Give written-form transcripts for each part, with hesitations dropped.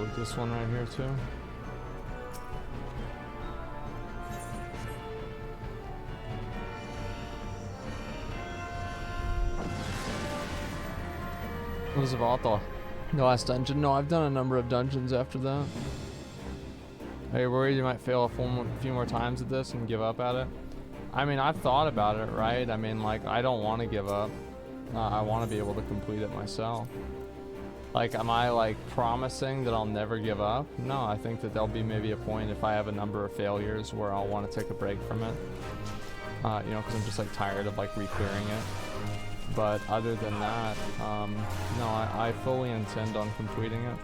delete this one right here too. Was about the last dungeon? No, I've done a number of dungeons after that. Are you worried you might fail a few more times at this and give up at it? I mean, I've thought about it, right? I mean, like, I don't want to give up. I want to be able to complete it myself. Like, am I, like, promising that I'll never give up? No, I think that there'll be maybe a point if I have a number of failures where I'll want to take a break from it. You know, because I'm just, like, tired of, like, re-clearing it. But other than that, no, I fully intend on completing it.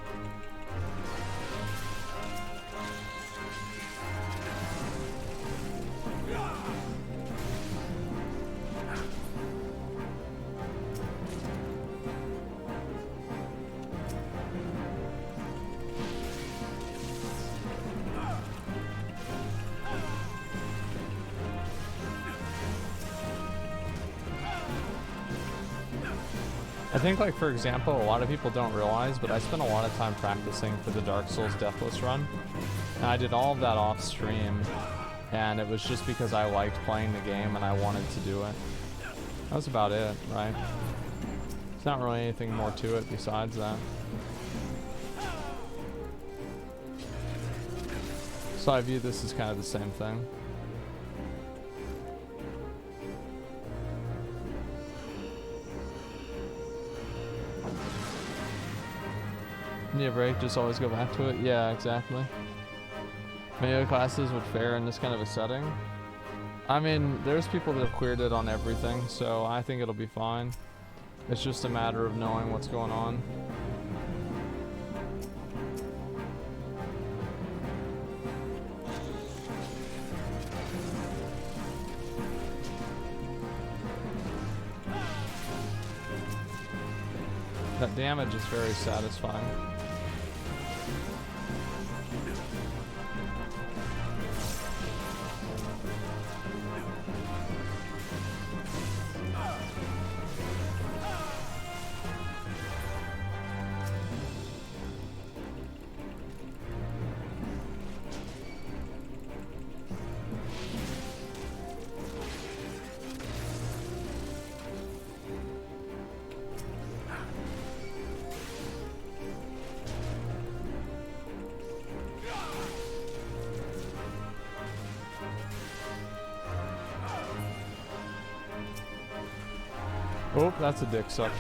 I think, like, for example, a lot of people don't realize, but I spent a lot of time practicing for the Dark Souls Deathless run. And I did all of that off stream, and it was just because I liked playing the game and I wanted to do it. That was about it, right? There's not really anything more to it besides that. So I view this as kind of the same thing. Need a break, just always go back to it. Yeah, exactly. Many other classes would fare in this kind of a setting. I mean, there's people that have cleared it on everything, so I think it'll be fine. It's just a matter of knowing what's going on. That damage is very satisfying. Oh, that's a dick sucker.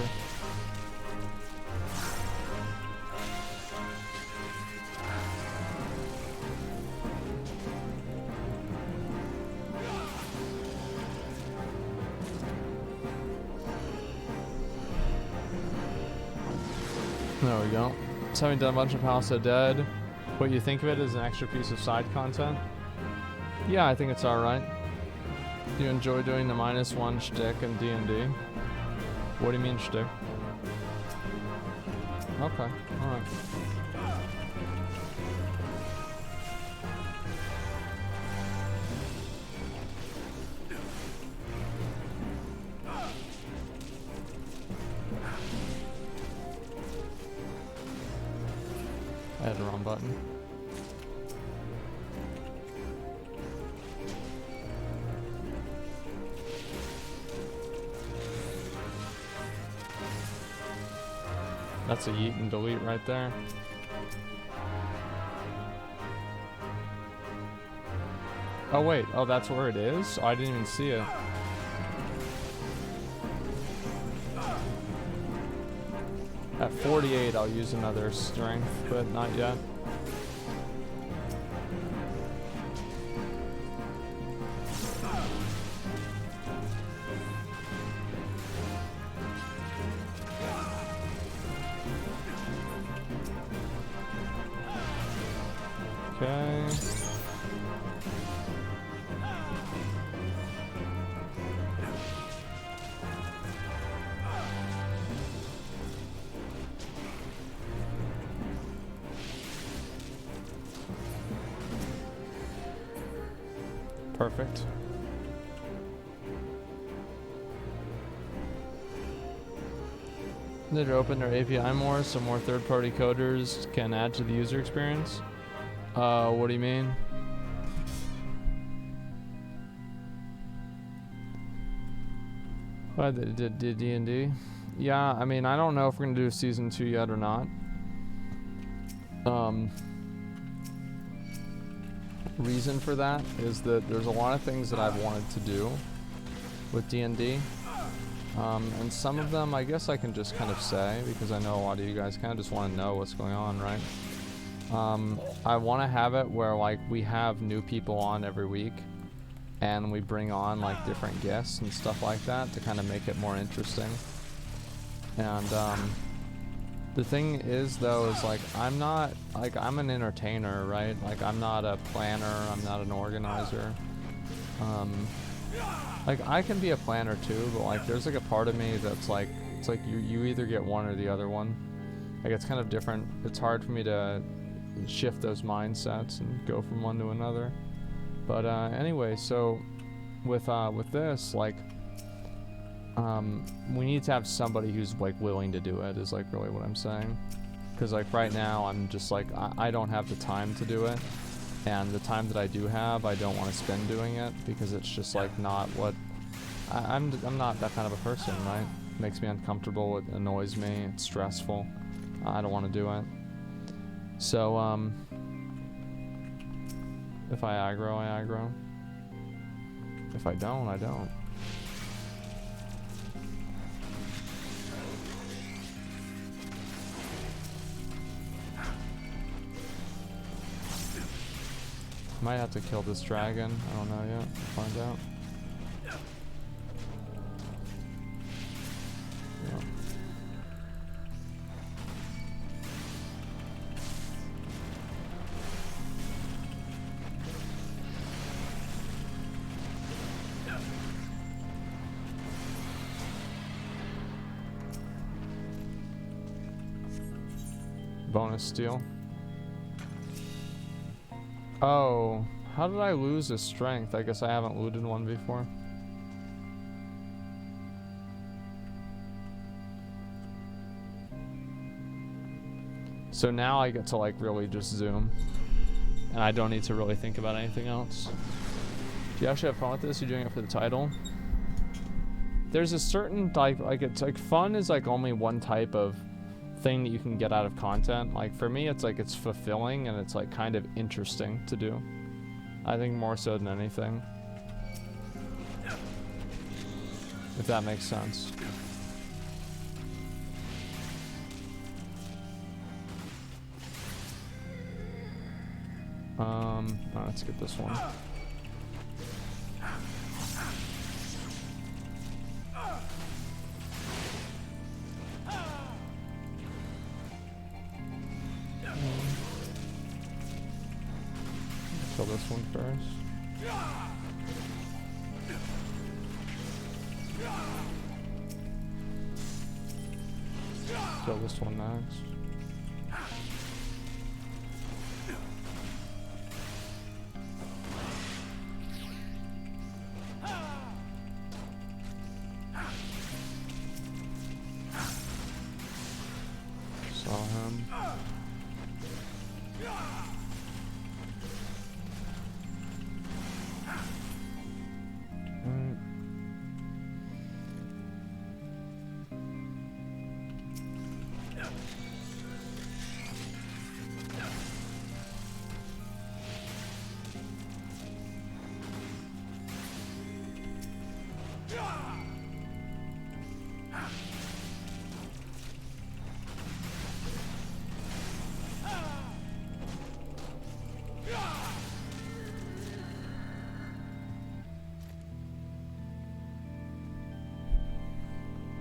There we go. So having done a bunch of House of Dead, what you think of it as an extra piece of side content? Yeah, I think it's alright. Do you enjoy doing the -1 shtick in D&D? What do you mean shtick? Okay, alright. I had the wrong button. That's a yeet and delete right there. Oh wait, oh that's where it is? Oh, I didn't even see it. At 48 I'll use another strength, but not yet. Okay. Perfect. They to open their API more so more third-party coders can add to the user experience. What do you mean? Why they did D&D? Yeah, I mean, I don't know if we're gonna do season 2 yet or not. Reason for that is that there's a lot of things that I've wanted to do with D&D. And some of them I guess I can just kind of say because I know a lot of you guys kind of just want to know what's going on, right? I want to have it where like we have new people on every week and we bring on like different guests and stuff like that to kind of make it more interesting. And the thing is though is like I'm not like I'm an entertainer, right? Like I'm not a planner, I'm not an organizer. Like I can be a planner too, but like there's like a part of me that's like it's like you either get one or the other one. Like it's kind of different. It's hard for me to shift those mindsets and go from one to another. But anyway, so with this like we need to have somebody who's like willing to do it is like really what I'm saying. Because like right now I'm just like I don't have the time to do it. And the time that I do have, I don't want to spend doing it because it's just like not what I'm not that kind of a person, right? It makes me uncomfortable, it annoys me, it's stressful. I don't want to do it. So if I aggro, I aggro. If I don't, I don't. Might have to kill this dragon. I don't know yet. We'll find out. Yeah. Bonus steal. Oh, how did I lose a strength? I guess I haven't looted one before. So now I get to like really just zoom. And I don't need to really think about anything else. Do you actually have fun with this? You're doing it for the title? There's a certain type, like it's like fun is like only one type of thing that you can get out of content. Like for me it's like it's fulfilling and it's like kind of interesting to do. I think more so than anything, if that makes sense. Let's get this one. Kill this one first. Kill this one next. Saw him.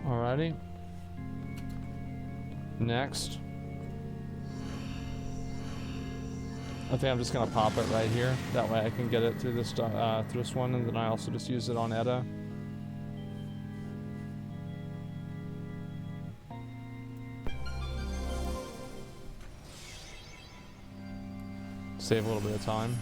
Alrighty. Next. I think I'm just gonna pop it right here. That way I can get it through this one, and then I also just use it on Edda. Save a little bit of time.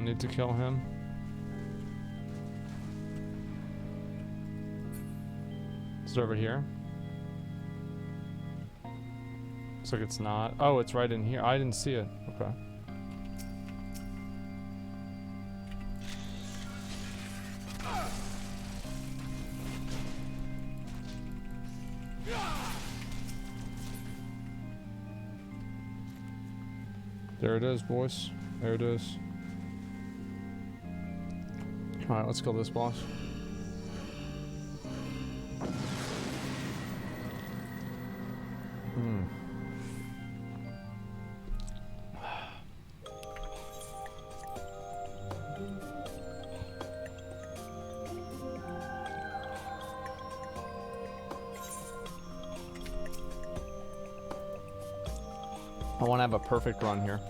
don't need to kill him. Is it over here? Looks like it's not. Oh, it's right in here. I didn't see it. Okay. There it is, boys. There it is. Alright, let's kill this boss. I want to have a perfect run here.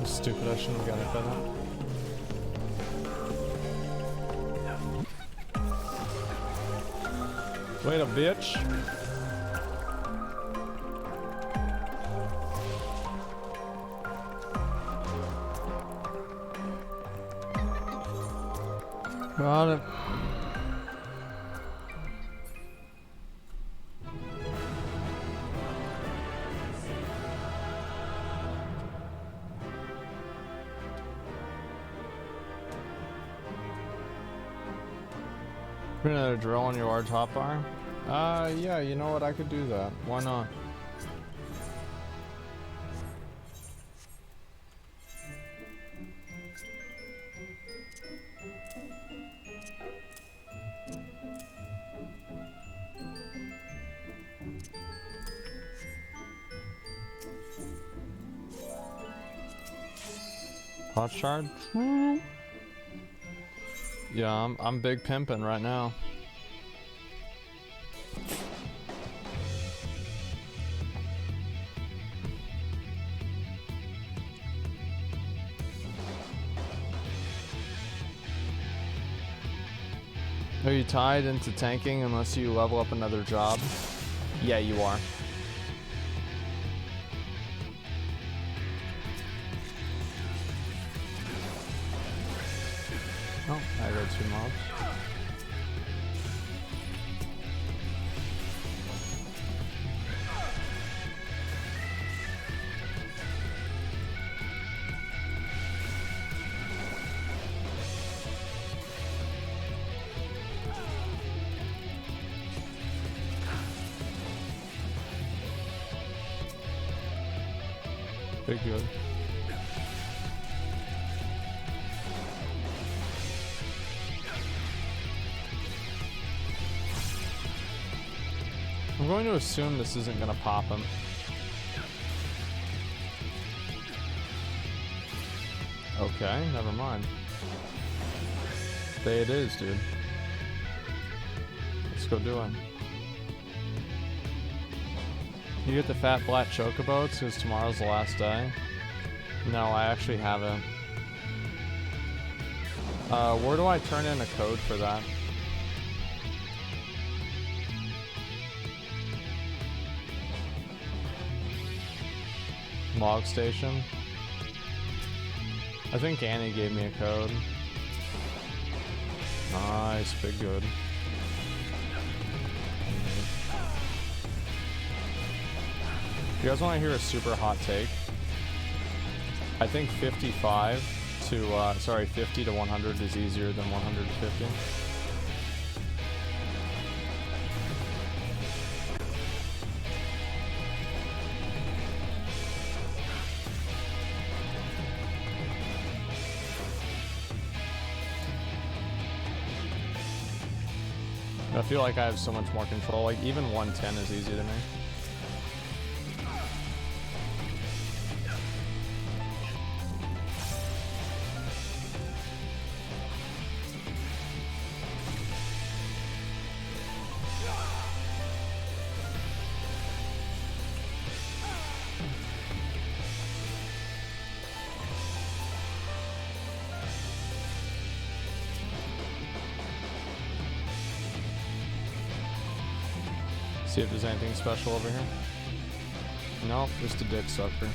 Stupid, I shouldn't have got hit by that. Wait a bitch. Got it. Put another drill on your large hotbar? Yeah, you know what? I could do that. Why not? Hot shard? Yeah, I'm big pimping right now. Are you tied into tanking unless you level up another job? Yeah, you are. Oh, I got 2 mobs. Big good. I'm going to assume this isn't gonna pop him. Okay, never mind. Day it is, dude. Let's go do it. You get the fat black chocoboats because tomorrow's the last day? No, I actually haven't. Where do I turn in a code for that? Log station? I think Annie gave me a code. Nice, big good. You guys want to hear a super hot take? I think 55 to, 50 to 100 is easier than 100 to 50. I feel like I have so much more control. Like, even 110 is easy to me. See if there's anything special over here. Nope, just a dick sucker.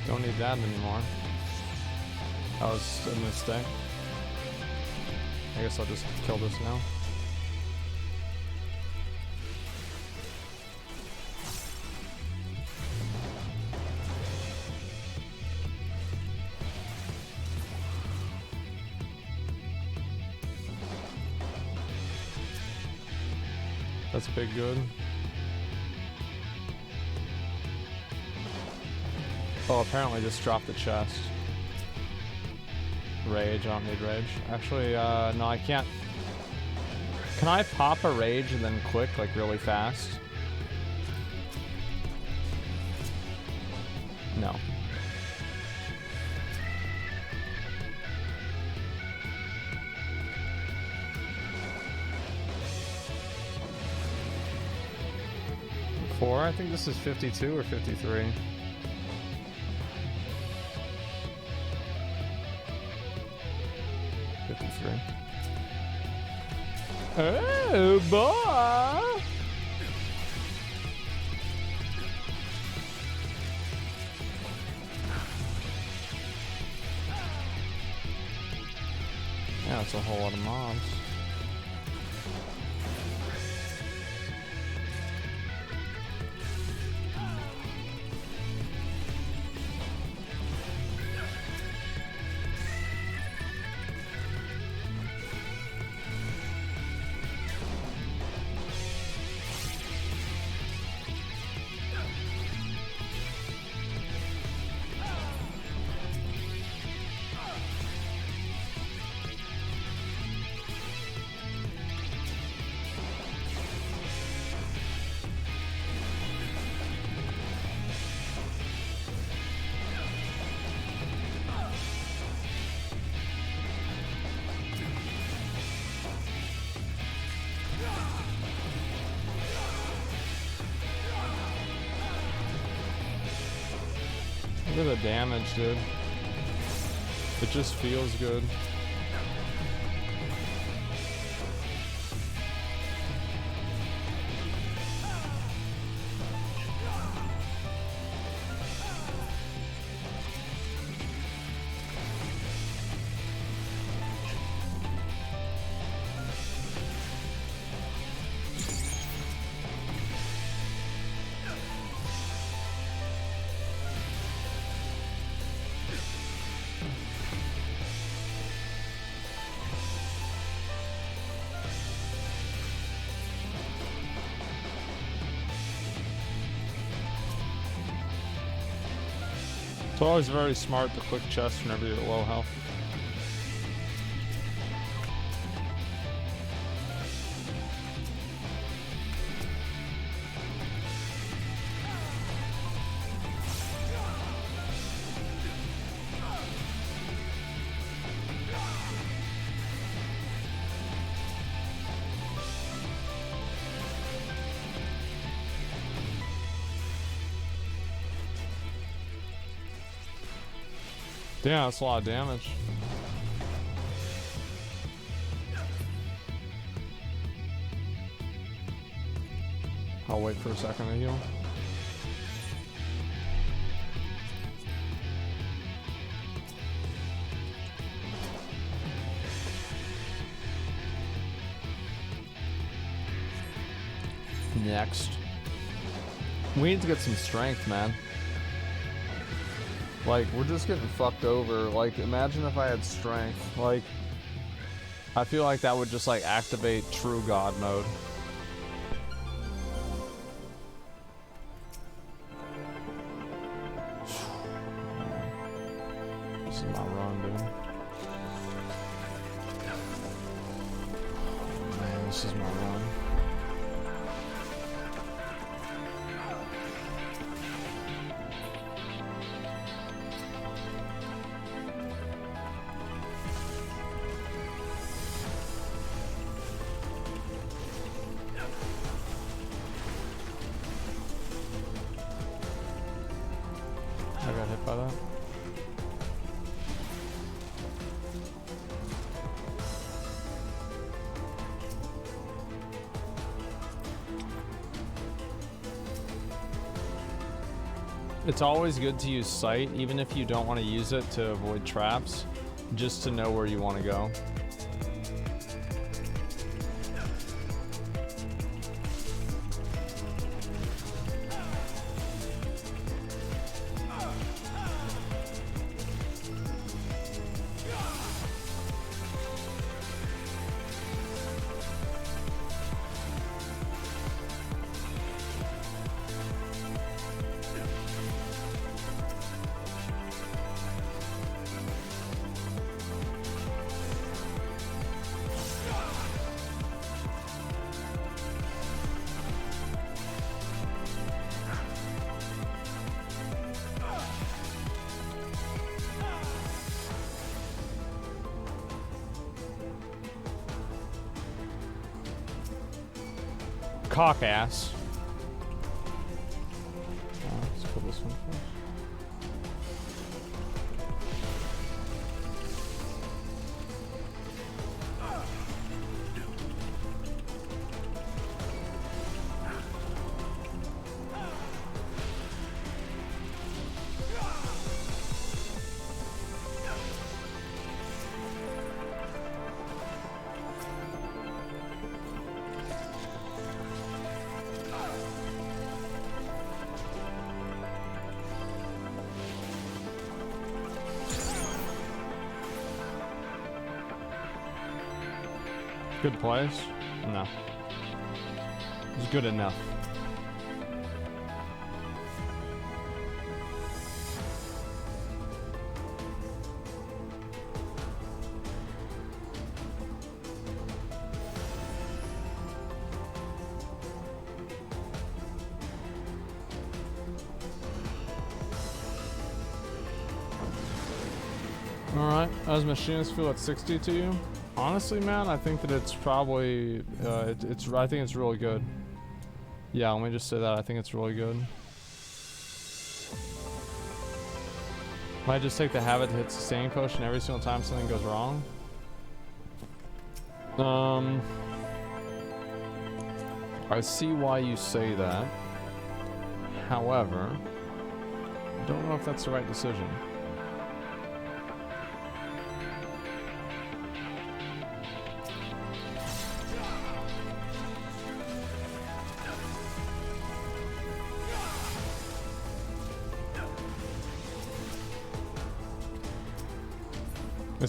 Don't need that anymore. That was a mistake. I guess I'll just kill this now. That's big good. Oh, apparently just dropped the chest. Rage, I don't need rage. Actually, no, I can't. Can I pop a rage and then quick, like really fast? No. I think this is 52 or 53. Oh boy! Yeah, it's a whole lot of mobs. Look at the damage, dude. It just feels good. It's always very smart to quick chest whenever you're at low health. Damn, that's a lot of damage. I'll wait for a second to heal. Next. We need to get some strength, man. Like, we're just getting fucked over. Like, imagine if I had strength. Like, I feel like that would just, like, activate true God mode. This is my run, dude. Oh, man, this is my run. I got hit by that. It's always good to use sight, even if you don't want to use it to avoid traps, just to know where you want to go. Cock ass. Let's kill this one first. Good place? No. It's good enough. Alright, how's machinist feel at 60 to you? Honestly, man, I think that it's probably, I think it's really good. Yeah, let me just say that, I think it's really good. Might just take the habit to hit sustaining potion every single time something goes wrong. I see why you say that. However, I don't know if that's the right decision.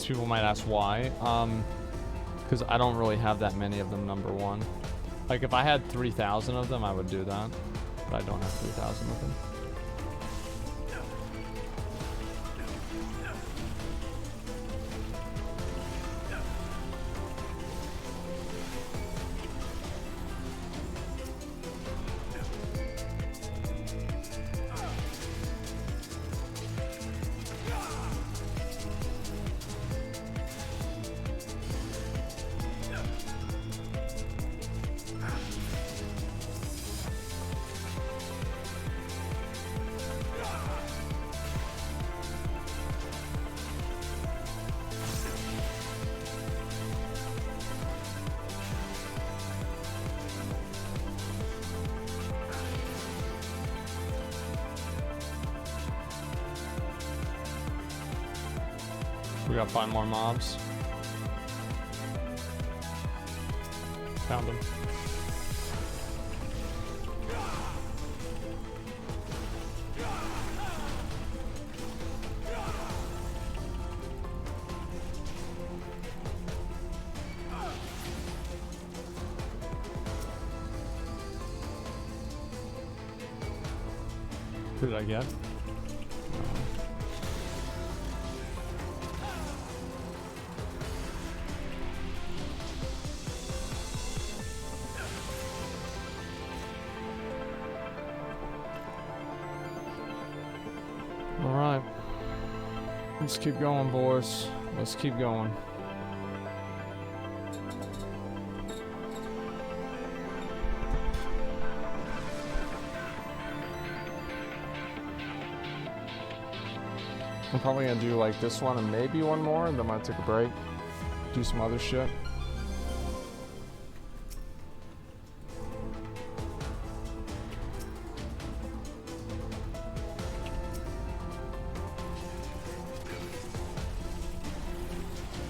People might ask why. Because I don't really have that many of them, number one. Like, if I had 3,000 of them, I would do that. But I don't have 3,000 of them. We gotta find more mobs. Found them. Who did I get? All right. Let's keep going, boys. Let's keep going. I'm probably gonna do like this one and maybe one more, and then I'm gonna take a break, do some other shit.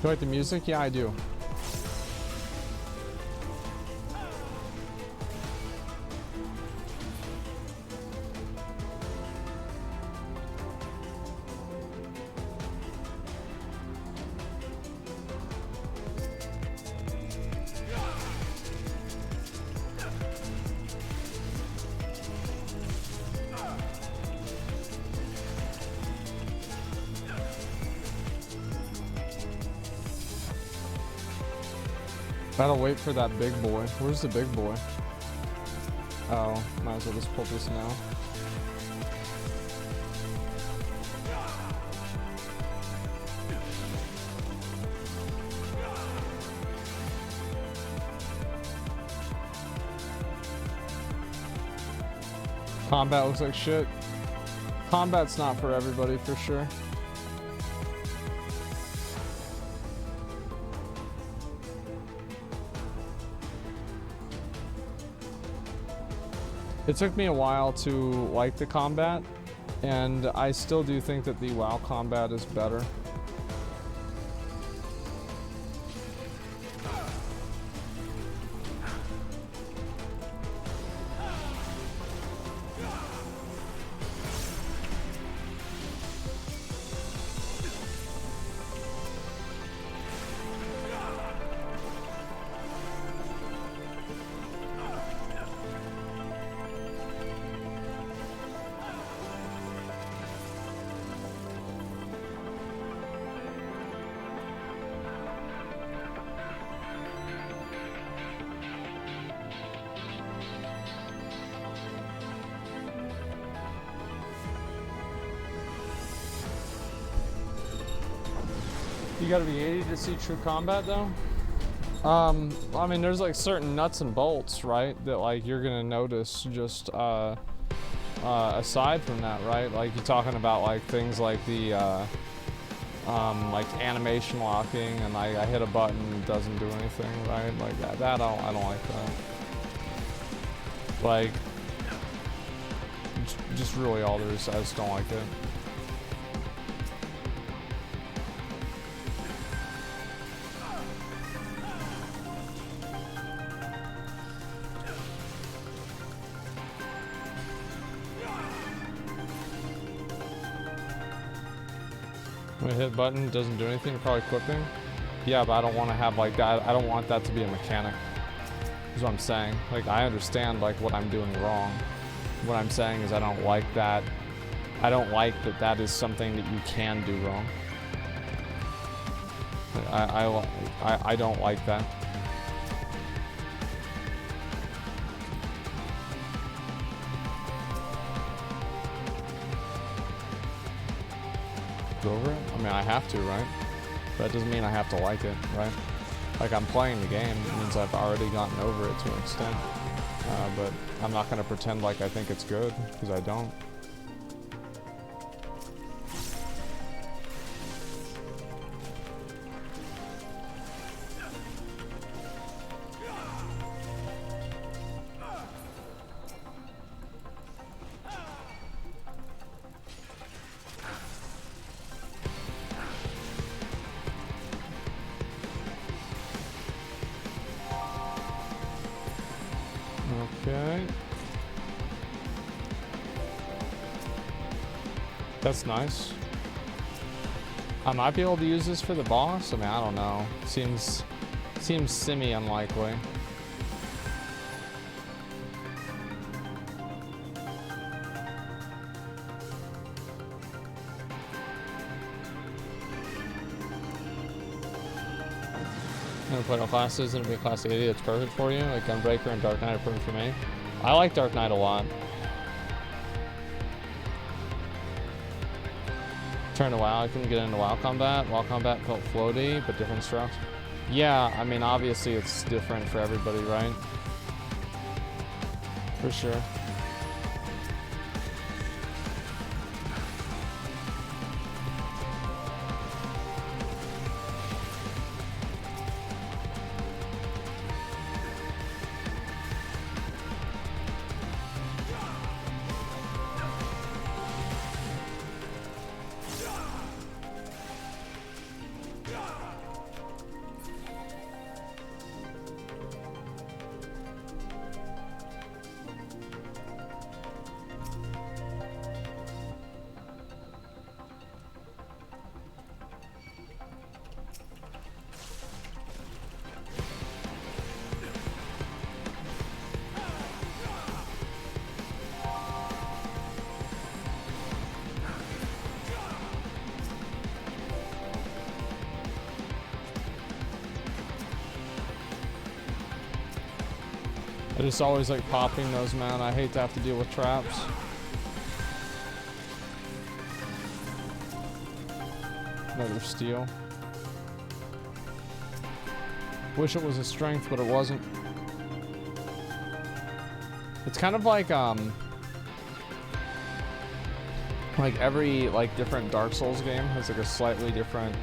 You like the music? Yeah, I do. Gotta wait for that big boy. Where's the big boy? Oh, might as well just pull this now. Combat looks like shit. Combat's not for everybody for sure. It took me a while to like the combat, and I still do think that the WoW combat is better. You gotta be 80 to see true combat though? I mean, there's like certain nuts and bolts, right? That like you're gonna notice just aside from that, right? Like you're talking about like things like the like animation locking, and I hit a button and it doesn't do anything, right? Like that I don't like that. Like just really all there is, I just don't like it. When I hit button, doesn't do anything, probably clipping. Yeah, but I don't want to have like that. I don't want that to be a mechanic. Is what I'm saying. Like, I understand like what I'm doing wrong. What I'm saying is I don't like that. I don't like that that is something that you can do wrong. I don't like that. Over it? I mean, I have to, right? But that doesn't mean I have to like it, right? Like, I'm playing the game. It means I've already gotten over it to an extent. But I'm not going to pretend like I think it's good, because I don't. Okay. That's nice. I might be able to use this for the boss. I mean, I don't know. Seems semi-unlikely. I'm gonna play no classes and it'll be a class 80. It's perfect for you. Like Gunbreaker and Dark Knight are perfect for me. I like Dark Knight a lot. Turn to WoW. I couldn't get into WoW combat. WoW combat felt floaty, but different strokes. Yeah, I mean, obviously it's different for everybody, right? For sure. I just always like popping those, man. I hate to have to deal with traps. Another steal. Wish it was a strength, but it wasn't. It's kind of like every like different Dark Souls game has like a slightly different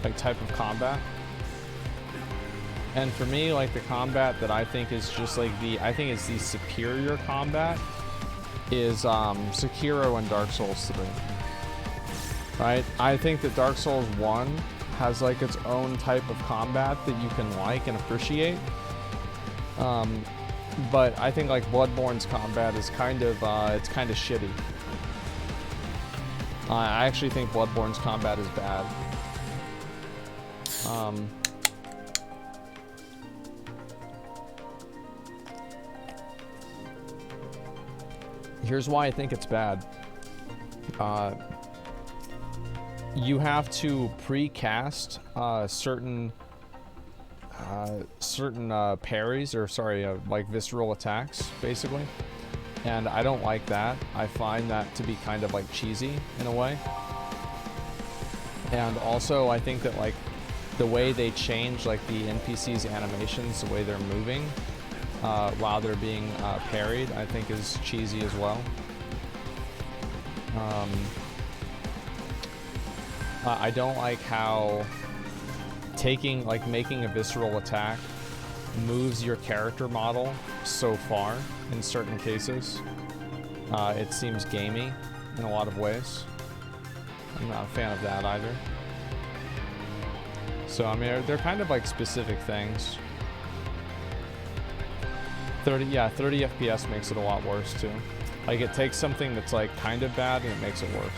like type of combat. And for me, like the combat that I think is just like I think it's the superior combat is Sekiro and Dark Souls 3. Right? I think that Dark Souls 1 has like its own type of combat that you can like and appreciate. But I think like Bloodborne's combat is kind of it's kind of shitty. I actually think Bloodborne's combat is bad. Here's why I think it's bad. You have to pre-cast certain parries, or sorry, like visceral attacks, basically. And I don't like that. I find that to be kind of like cheesy in a way. And also, I think that like the way they change like the NPC's animations, the way they're moving while they're being parried, I think is cheesy as well. I don't like how making a visceral attack moves your character model so far in certain cases. It seems gamey in a lot of ways. I'm not a fan of that either. So I mean, they're kind of like specific things. 30 FPS makes it a lot worse too. Like it takes something that's like kind of bad and it makes it worse.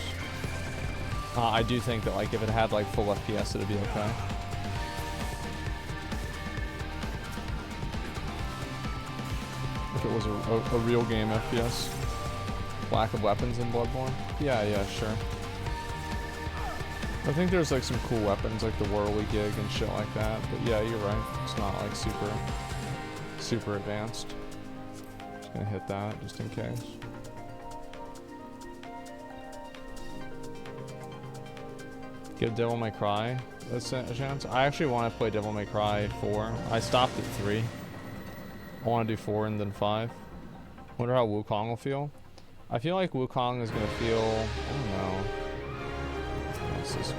I do think that like if it had like full FPS, it'd be okay. If it was a real game FPS. Lack of weapons in Bloodborne? Yeah, sure. I think there's like some cool weapons like the Whirligig and shit like that, but yeah, you're right. It's not like super advanced. Just gonna hit that just in case. Give Devil May Cry a chance. I actually want to play Devil May Cry 4. I stopped at 3. I want to do 4 and then 5. Wonder how Wukong will feel. I feel like Wukong is gonna feel, I don't know. What's this guy?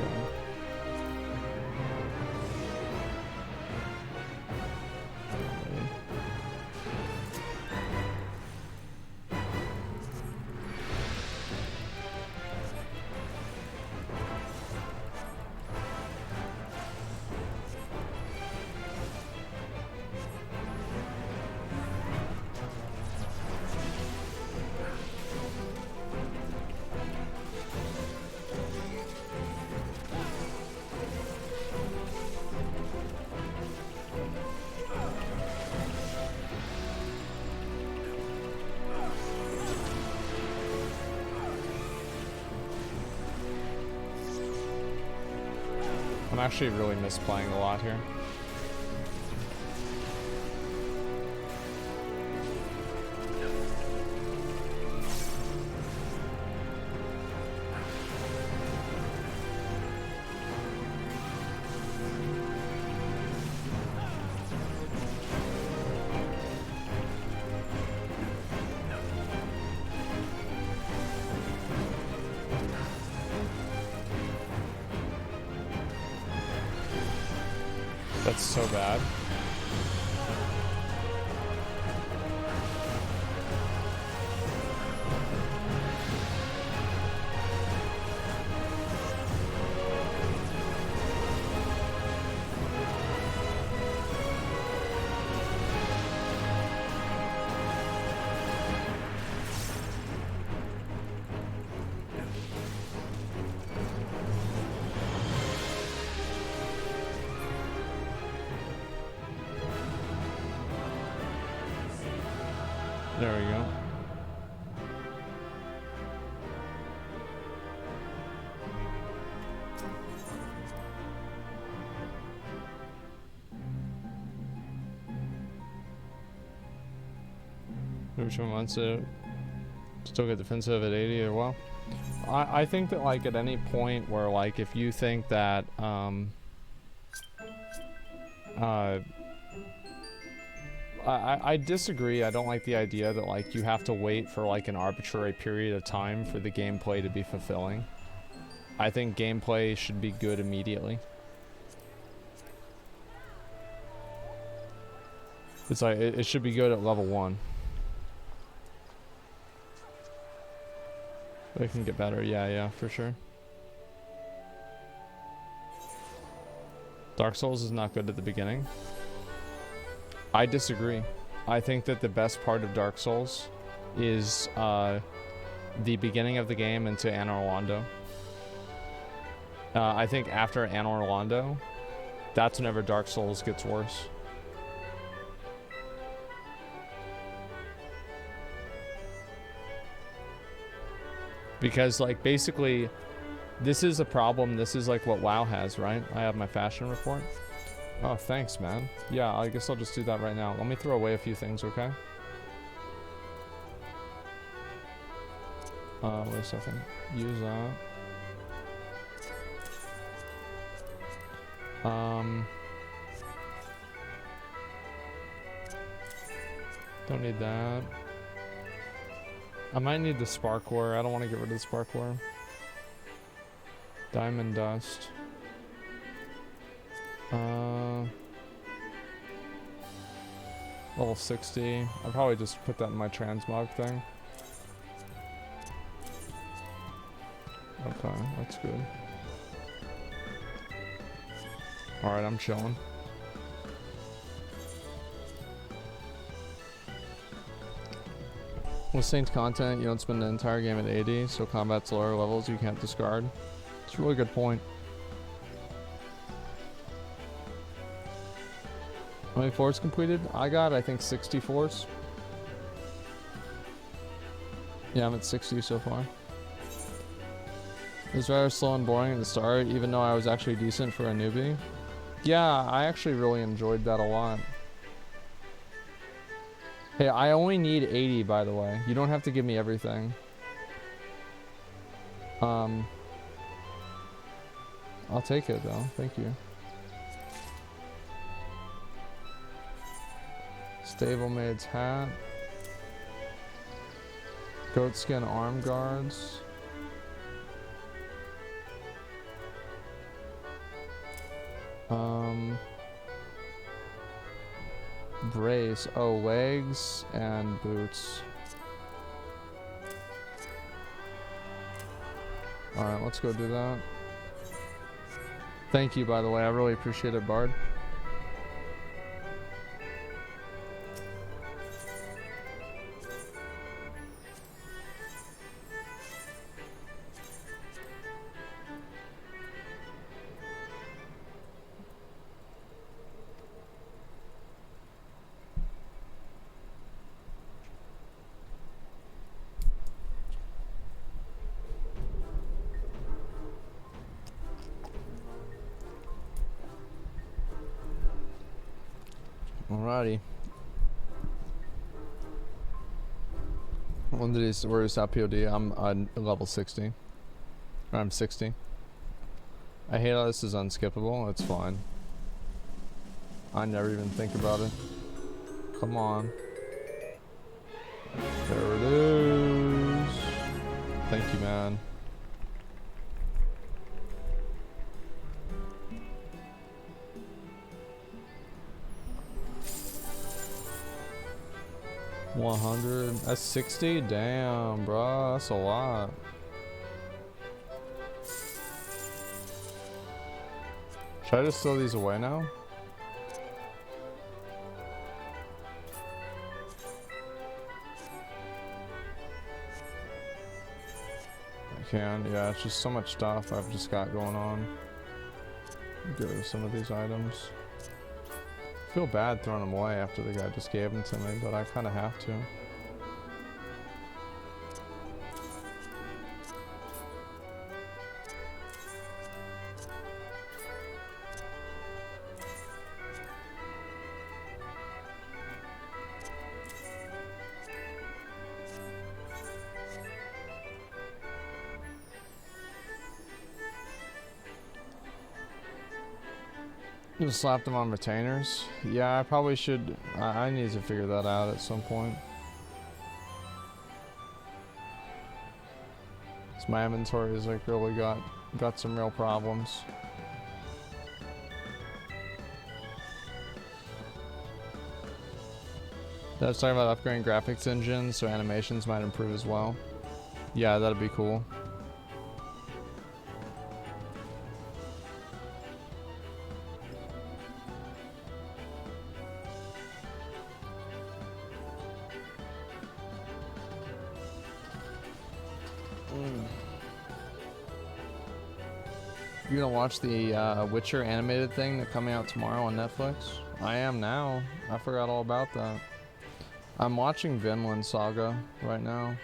I'm actually really misplaying a lot here. That's so bad. There we go. Which one wants to still get defensive at 80 or well? I think that like at any point where like if you think that I disagree. I don't like the idea that like you have to wait for like an arbitrary period of time for the gameplay to be fulfilling. I think gameplay should be good immediately. It's like it should be good at level 1. It can get better. Yeah, for sure. Dark Souls is not good at the beginning. I disagree. I think that the best part of Dark Souls is the beginning of the game into Anor Londo. I think after Anor Londo, that's whenever Dark Souls gets worse. Because like basically, this is a problem. This is like what WoW has, right? I have my fashion report. Oh, thanks, man. Yeah, I guess I'll just do that right now. Let me throw away a few things, okay? Wait a second. Use that. Don't need that. I might need the Sparkware. I don't want to get rid of the Sparkware. Diamond Dust. Level 60. I'll probably just put that in my transmog thing. Okay, that's good. Alright, I'm chilling. With synced content, you don't spend the entire game at 80, so combat's lower levels you can't discard. It's a really good point. How many forts completed? I got, I think, 60 forts. Yeah, I'm at 60 so far. It was rather slow and boring at the start, even though I was actually decent for a newbie. Yeah, I actually really enjoyed that a lot. Hey, I only need 80, by the way. You don't have to give me everything. I'll take it, though. Thank you. Stablemaid's hat. Goatskin arm guards. Brace. Oh, legs and boots. Alright, let's go do that. Thank you, by the way. I really appreciate it, Bard. Alrighty. When did he, where is that POD? I'm on level 60. Or I'm 60. I hate how this is unskippable. It's fine. I never even think about it. Come on. There it is. Thank you, man. $100. That's 60? Damn, bro. That's a lot. Should I just throw these away now? I can, yeah, it's just so much stuff I've just got going on. Get rid of some of these items. I feel bad throwing them away after the guy just gave them to me, but I kind of have to. Just slap them on retainers. Yeah, I probably should. I need to figure that out at some point. So my inventory is like really got some real problems. I was talking about upgrading graphics engines so animations might improve as well. Yeah, that'd be cool. You gonna watch the Witcher animated thing that's coming out tomorrow on Netflix? I am now. I forgot all about that. I'm watching Vinland Saga right now.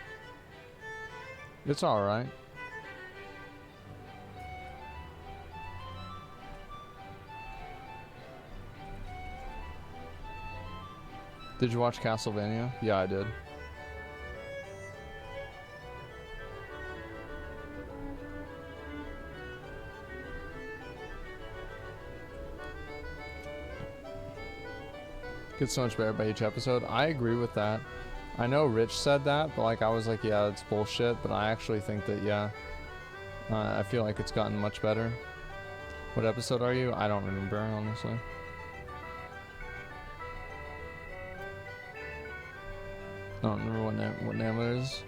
It's alright. Did you watch Castlevania? Yeah, I did. Gets so much better by each episode. I agree with that. I know Rich said that, but like I was like, yeah, it's bullshit. But I actually think that, yeah, I feel like it's gotten much better. What episode are you? I don't remember, honestly. I don't remember what name it is.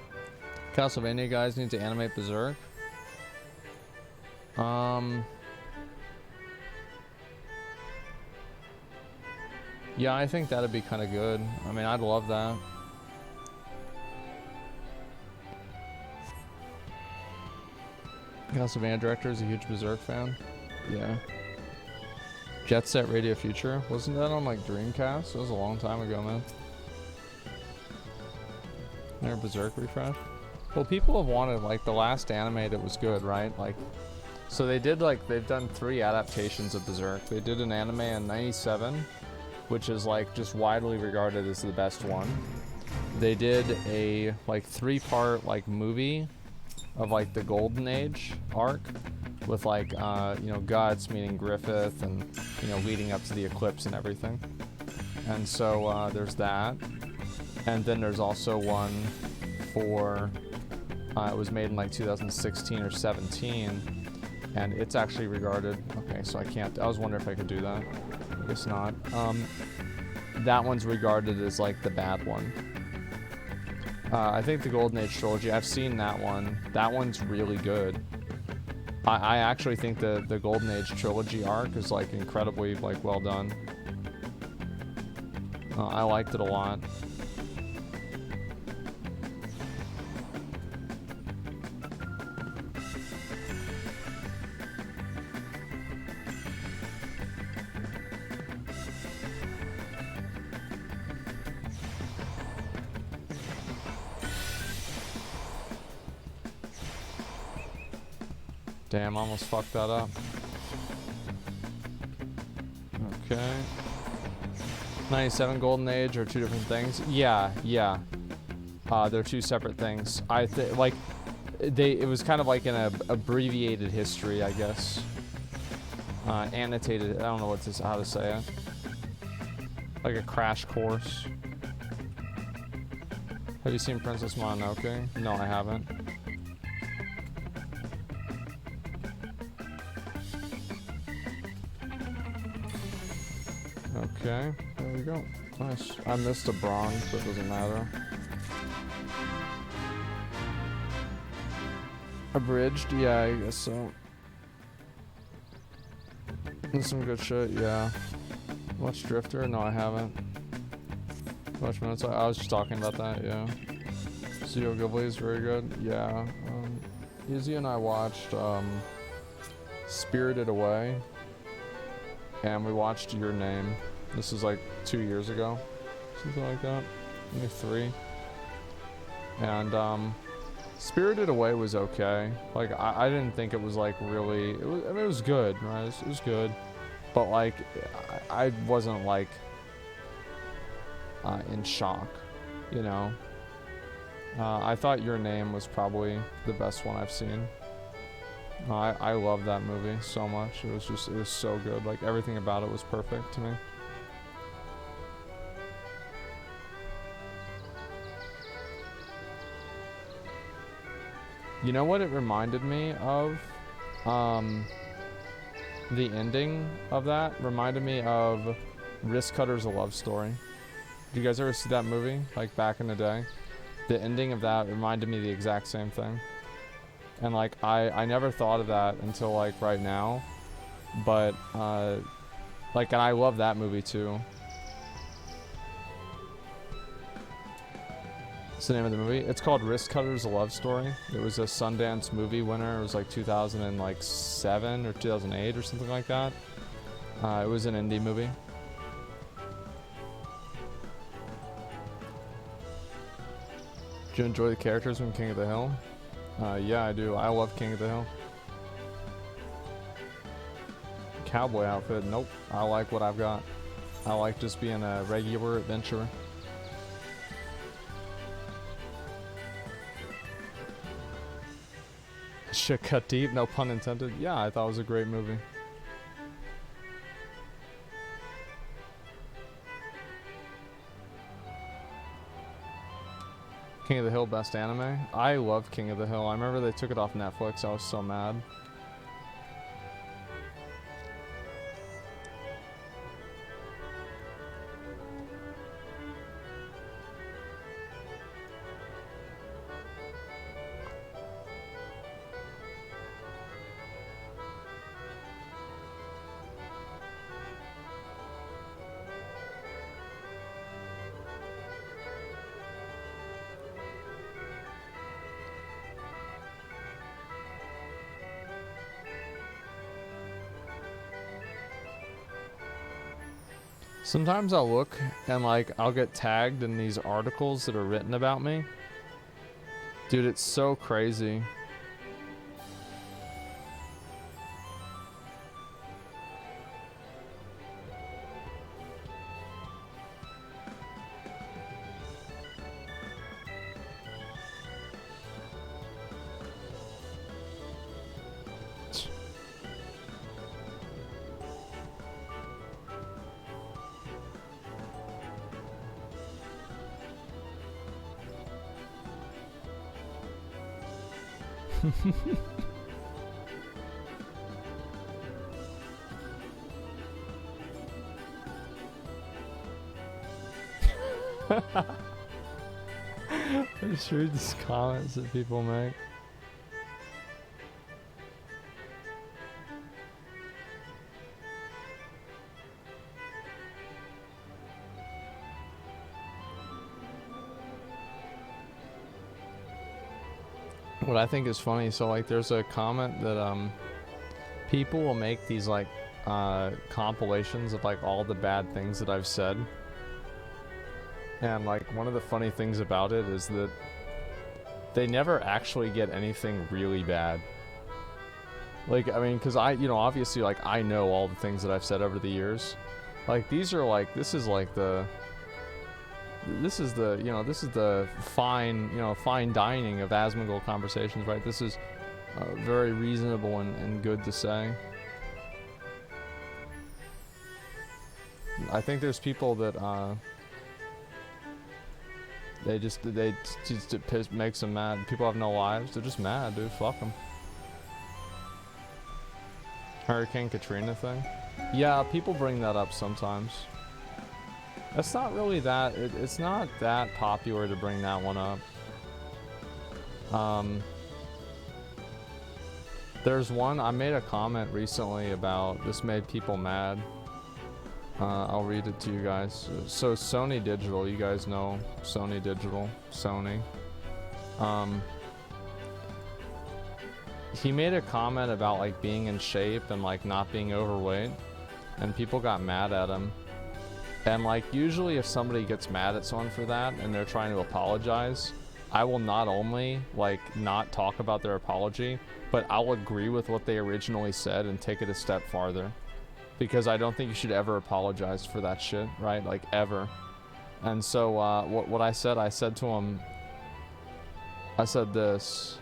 Castlevania guys need to animate Berserk. Yeah, I think that'd be kind of good. I mean, I'd love that. Castlevania director is a huge Berserk fan. Yeah. Jet Set Radio Future. Wasn't that on like Dreamcast? That was a long time ago, man. Their Berserk refresh. Well, people have wanted like the last anime that was good, right? Like, so they did like, they've done 3 adaptations of Berserk. They did an anime in '97. Which is like just widely regarded as the best one. They did a like 3-part like movie of like the Golden Age arc with like you know, Guts meeting Griffith and, you know, leading up to the eclipse and everything. And so there's that. And then there's also one for it was made in like 2016 or 17, and it's actually regarded. Okay, so I can't. I was wondering if I could do that. I guess not. That one's regarded as like the bad one. I think the Golden Age trilogy, I've seen that one. That one's really good. I actually think the Golden Age trilogy arc is like incredibly like well done. I liked it a lot. Damn, almost fucked that up. Okay. 97 Golden Age are two different things. Yeah. They're two separate things. It was kind of like an abbreviated history, I guess. Annotated. I don't know how to say it. Like a crash course. Have you seen Princess Mononoke? No, I haven't. Okay, there we go. Nice. I missed a bronze, but it doesn't matter. Abridged? Yeah, I guess so. That's some good shit, yeah. Watch Drifter? No, I haven't. Watch Minutes? I was just talking about that, yeah. Studio Ghibli is very good, yeah. Izzy and I watched Spirited Away, and we watched Your Name. This was like 2 years ago, something like that, maybe 3. And Spirited Away was okay. Like I didn't think it was like really. It was. I mean, it was good, right? It was good, but like I wasn't like in shock, you know. I thought Your Name was probably the best one I've seen. I love that movie so much. It was so good. Like everything about it was perfect to me. You know what it reminded me of? The ending of that reminded me of Wrist Cutter's A Love Story. Did you guys ever see that movie? Like back in the day? The ending of that reminded me the exact same thing. And like I never thought of that until like right now. But like, and I love that movie too. What's the name of the movie? It's called Wrist Cutter's A Love Story. It was a Sundance movie winner. It was like 2007 or 2008 or something like that. It was an indie movie. Do you enjoy the characters from King of the Hill? Yeah, I do. I love King of the Hill. Cowboy outfit? Nope. I like what I've got. I like just being a regular adventurer. Shit cut deep, no pun intended. Yeah, I thought it was a great movie. King of the Hill, best anime? I love King of the Hill. I remember they took it off Netflix. I was so mad. Sometimes I'll look and like I'll get tagged in these articles that are written about me. Dude, it's so crazy. I just read these comments that people make. What I think is funny, so like there's a comment that people will make these like compilations of like all the bad things that I've said. And like one of the funny things about it is that they never actually get anything really bad. Like, I mean, because I, you know, obviously like I know all the things that I've said over the years. Like these are like, this is like the, this is the, you know, this is the fine, you know, fine dining of Asmongold conversations, right? This is very reasonable and good to say. I think there's people that they just it makes them mad. People have no lives. They're just mad, dude. Fuck them. Hurricane Katrina thing. Yeah, people bring that up sometimes. That's not really that. It's not that popular to bring that one up. There's one. I made a comment recently about this made people mad. I'll read it to you guys. So Sony Digital, you guys know Sony Digital, Sony. He made a comment about like being in shape and like not being overweight, and people got mad at him. And like usually if somebody gets mad at someone for that and they're trying to apologize, I will not only like not talk about their apology, but I'll agree with what they originally said and take it a step farther. Because I don't think you should ever apologize for that shit, right? Like, ever. And so, what I said to him, I said this.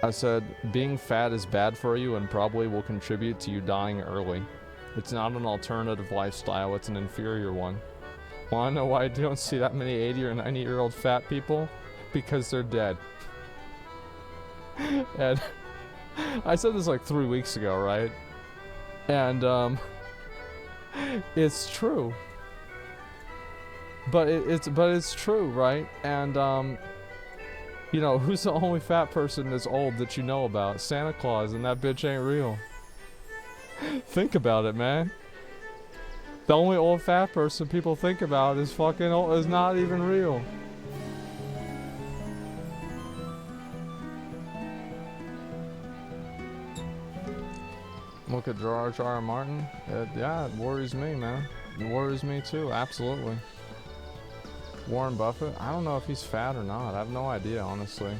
I said, being fat is bad for you and probably will contribute to you dying early. It's not an alternative lifestyle, it's an inferior one. Wanna know why I don't see that many 80 or 90-year-old fat people? Because they're dead. And I said this like 3 weeks ago, right? And it's true. But it's true, right? And you know, who's the only fat person that's old that you know about? Santa Claus, and that bitch ain't real. Think about it, man. The only old fat person people think about is fucking old, is not even real. Look at George R. R. Martin. Yeah, it worries me, man. It worries me too, absolutely. Warren Buffett. I don't know if he's fat or not. I have no idea, honestly.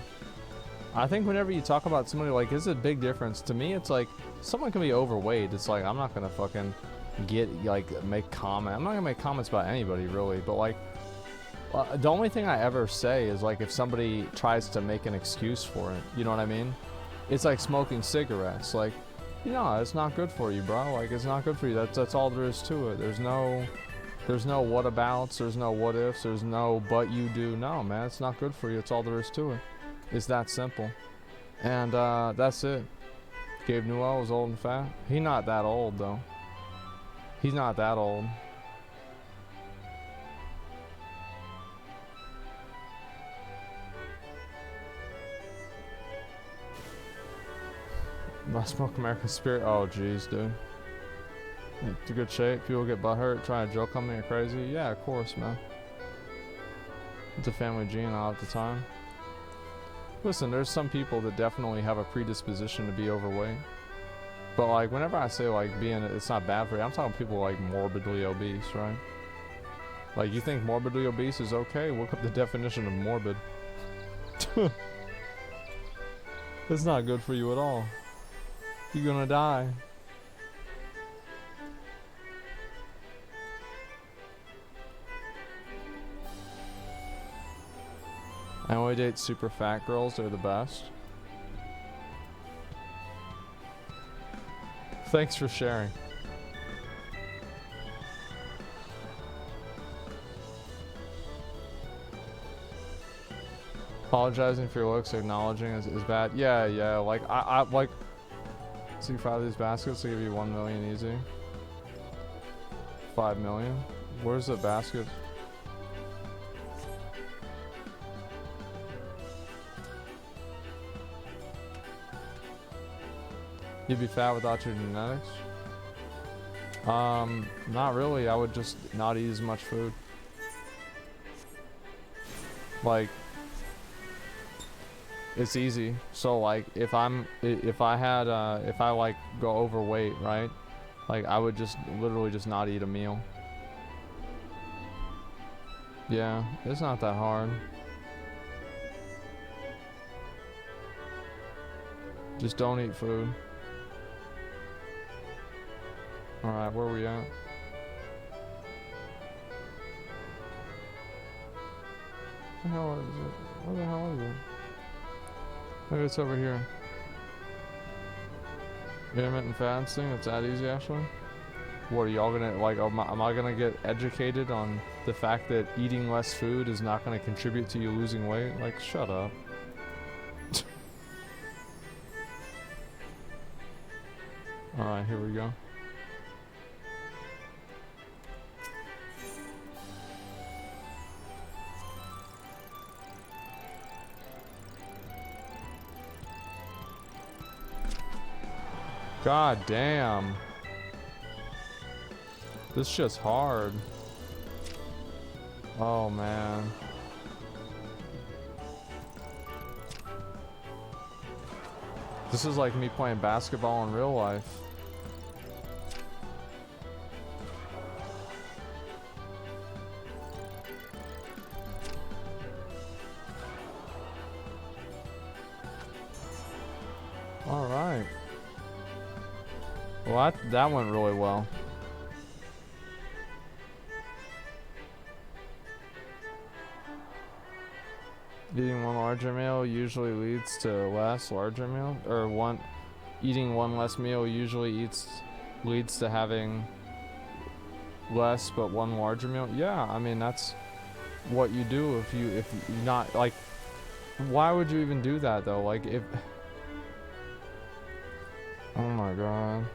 I think whenever you talk about somebody, like, it's a big difference. To me, it's like, someone can be overweight. It's like, I'm not gonna fucking make comment. I'm not gonna make comments about anybody, really. But, like, the only thing I ever say is, like, if somebody tries to make an excuse for it. You know what I mean? It's like smoking cigarettes. Like, you know, it's not good for you, bro. Like, it's not good for you. That's all there is to it. There's no whatabouts. There's no what ifs. There's no but you do. No, man, it's not good for you. It's all there is to it. It's that simple. And that's it. Gabe Newell is old and fat. He's not that old, though. He's not that old. I smoke American Spirit. Oh, jeez, dude. It's a good shape. People get butthurt trying to joke on me or crazy. Yeah, of course, man. It's a family gene all the time. Listen, there's some people that definitely have a predisposition to be overweight. But, like, whenever I say, like, it's not bad for you, I'm talking people, like, morbidly obese, right? Like, you think morbidly obese is okay? Look up the definition of morbid. It's not good for you at all. You're gonna die. I only date super fat girls, they're the best. Thanks for sharing. Apologizing for your looks, acknowledging is bad. Yeah, like, I like, see 5 of these baskets, I'll give you 1 million easy. 5 million? Where's the basket? You'd be fat without your genetics? Not really. I would just not eat as much food. Like, it's easy. So like, if I like go overweight, right? Like, I would just literally just not eat a meal. Yeah, it's not that hard. Just don't eat food. Alright, where are we at? What the hell is it? Where the hell is it? Maybe it's over here. Intermittent fasting, it's that easy actually? What are y'all gonna, like, am I gonna get educated on the fact that eating less food is not gonna contribute to you losing weight? Like, shut up. Alright, here we go. God damn. This shit's hard. Oh man. This is like me playing basketball in real life. All right. Well, that went really well. Eating one larger meal usually leads to less larger meal, or eating one less meal usually leads to having less but one larger meal. Yeah, I mean that's what you do if you not like. Why would you even do that though? Like if. Oh my god.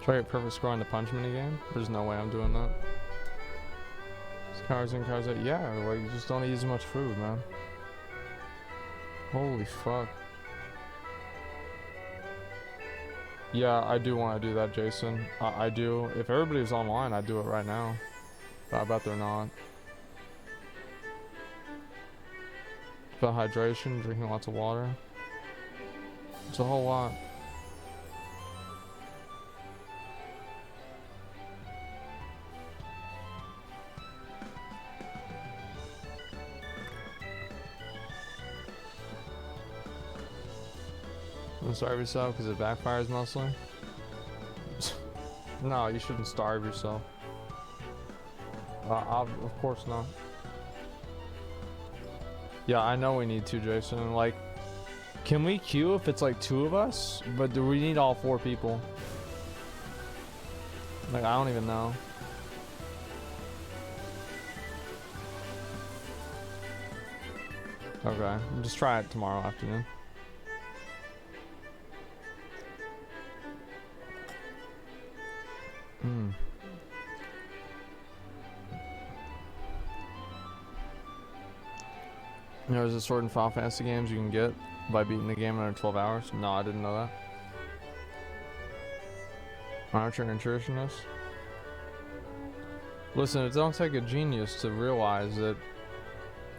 Try to get perfect score on the punch mini game. There's no way I'm doing that. It's cars in, cars out. Yeah, like you just don't eat as much food, man. Holy fuck. Yeah, I do want to do that, Jason. I do. If everybody's online, I'd do it right now. But I bet they're not. It's about hydration, drinking lots of water. It's a whole lot. Don't starve yourself because it backfires mostly. No, you shouldn't starve yourself. Of course not. Yeah, I know we need to, Jason. Like, can we queue if it's like 2 of us? But do we need all 4 people? Like, I don't even know. Okay, just try it tomorrow afternoon. There's a sword in Final Fantasy games you can get by beating the game in under 12 hours. No, I didn't know that. Archer nutritionist. Listen, it don't take a genius to realize that.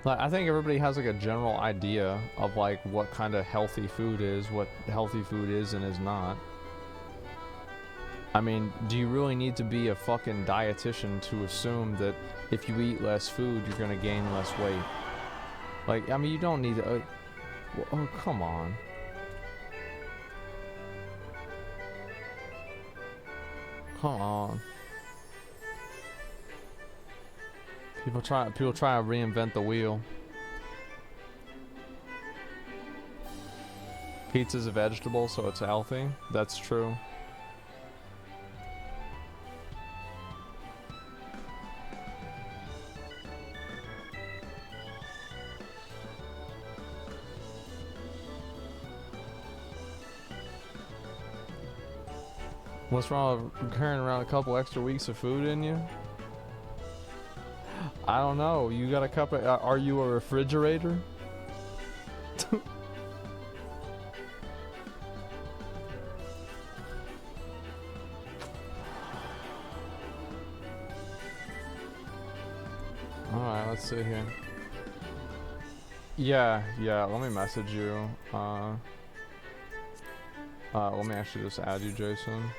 Like, I think everybody has like a general idea of like what kind of healthy food is, what healthy food is and is not. I mean, do you really need to be a fucking dietitian to assume that if you eat less food, you're gonna gain less weight? Like, I mean, you don't need to. Oh, come on. Come on. People try to reinvent the wheel. Pizza's a vegetable, so it's healthy. That's true. What's wrong with carrying around a couple extra weeks of food in you? I don't know. You got a couple. Are you a refrigerator? Alright, let's see here. Yeah, let me message you. Let me actually just add you, Jason.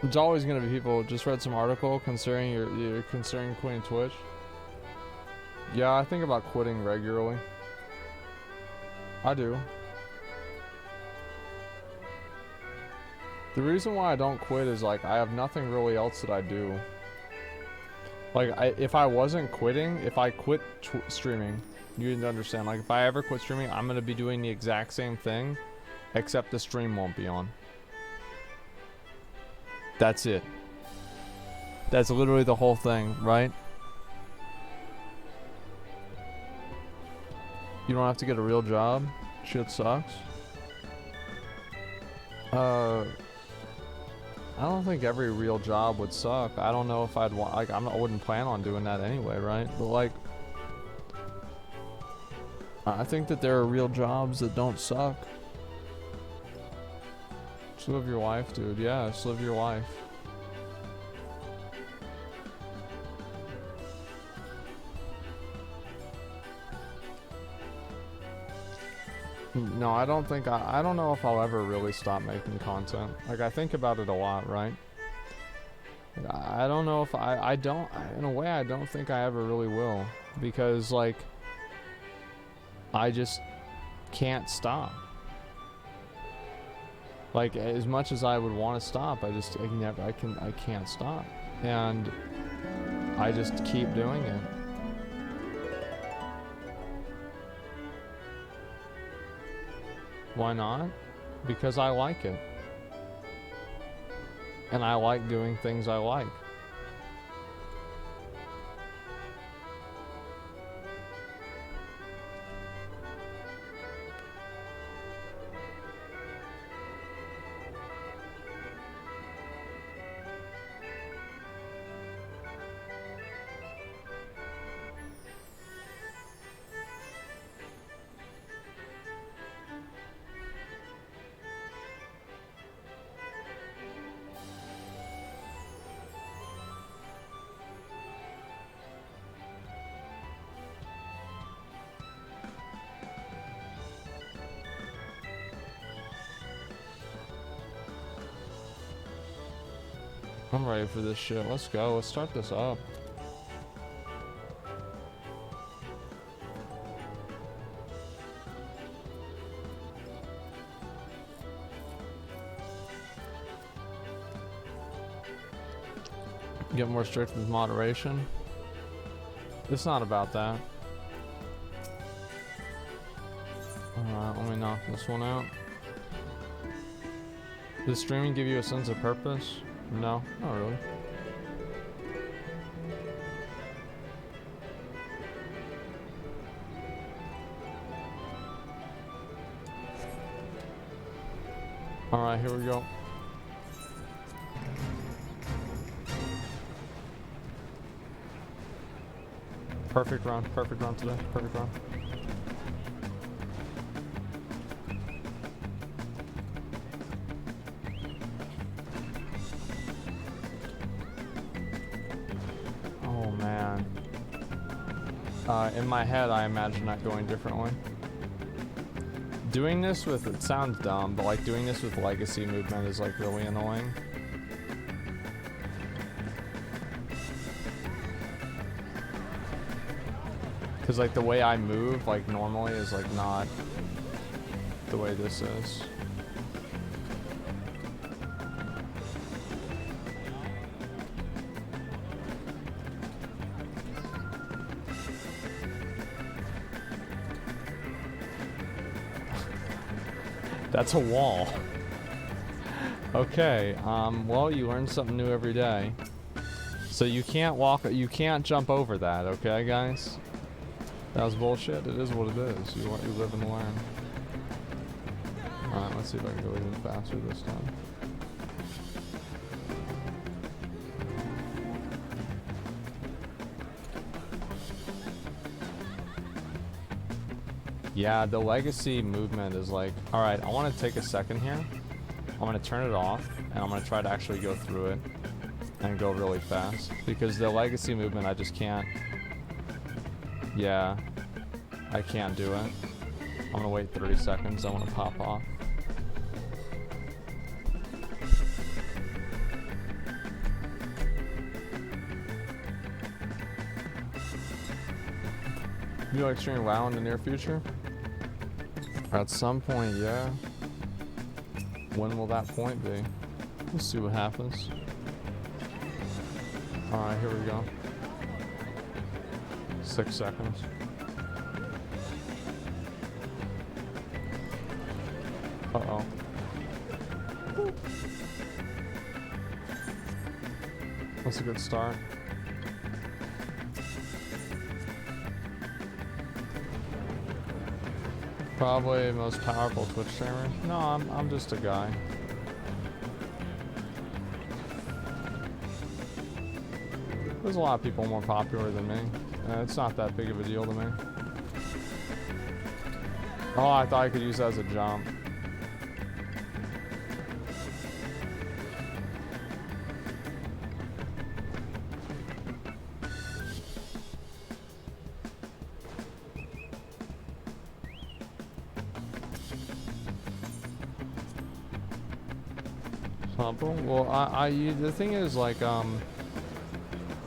There's always gonna be people. Just read some article considering you're considering quitting Twitch. Yeah, I think about quitting regularly. I do. The reason why I don't quit is like I have nothing really else that I do. Like if I wasn't quitting, if I quit streaming, you need to understand. Like if I ever quit streaming, I'm gonna be doing the exact same thing, except the stream won't be on. That's it. That's literally the whole thing, right? You don't have to get a real job. Shit sucks. I don't think every real job would suck. I don't know if I'd want, like, I wouldn't plan on doing that anyway, right? But like, I think that there are real jobs that don't suck. Just live your life, dude. Yeah, just live your life. No, I don't think I don't know if I'll ever really stop making content. Like I think about it a lot, right? I don't know if I don't, in a way I don't think I ever really will, because like I just can't stop. Like as much as I would want to stop, I can't stop, and I just keep doing it. Why not? Because I like it. And I like doing things I like. I'm ready for this shit. Let's go. Let's start this up. Get more strict with moderation. It's not about that. Alright, let me knock this one out. Does streaming give you a sense of purpose? No, not really. Alright, here we go. Perfect run today, perfect run. Oh man. In my head I imagine that going differently. Doing this with, it sounds dumb, but like doing this with legacy movement is like really annoying. Cause like the way I move like normally is like not the way this is. That's a wall. Okay, well you learn something new every day. So you can't jump over that, okay guys? That was bullshit. It is what it is. You live and learn. Alright, let's see if I can go even faster this time. Yeah, the legacy movement is like, alright, I want to take a second here. I'm going to turn it off, and I'm going to try to actually go through it and go really fast. Because the legacy movement, I just can't. Yeah, I can't do it. I'm gonna wait 30 seconds. I want to pop off. You like streaming WoW in the near future? At some point, yeah. When will that point be? We'll see what happens. Alright, here we go. 6 seconds. Uh-oh. That's a good start. Probably most powerful Twitch streamer. No, I'm just a guy. There's a lot of people more popular than me. It's not that big of a deal to me. Oh, I thought I could use that as a jump. Well, the thing is, like,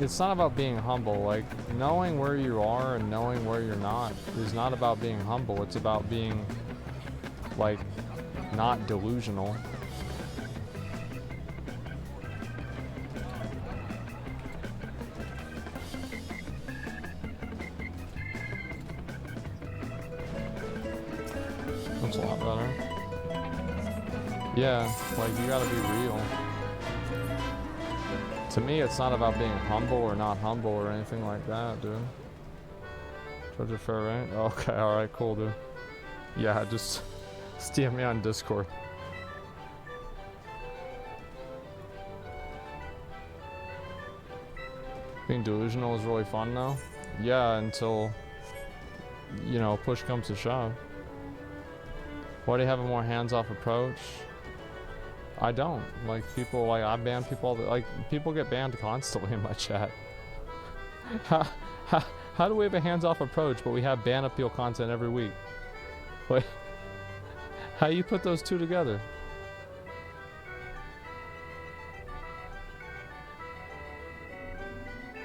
it's not about being humble. Like, knowing where you are and knowing where you're not is not about being humble. It's about being, like, not delusional. That's a lot better. Yeah, like, you gotta be real. To me, it's not about being humble or not humble or anything like that, dude. Charge a fair rate? Okay, alright, cool, dude. Yeah, just DM me on Discord. Being delusional is really fun now? Yeah, until, you know, push comes to shove. Why do you have a more hands-off approach? I don't. Like, people, like, I ban people all the, like, people get banned constantly in my chat. How do we have a hands-off approach, but we have ban appeal content every week? Wait, how do you put those two together?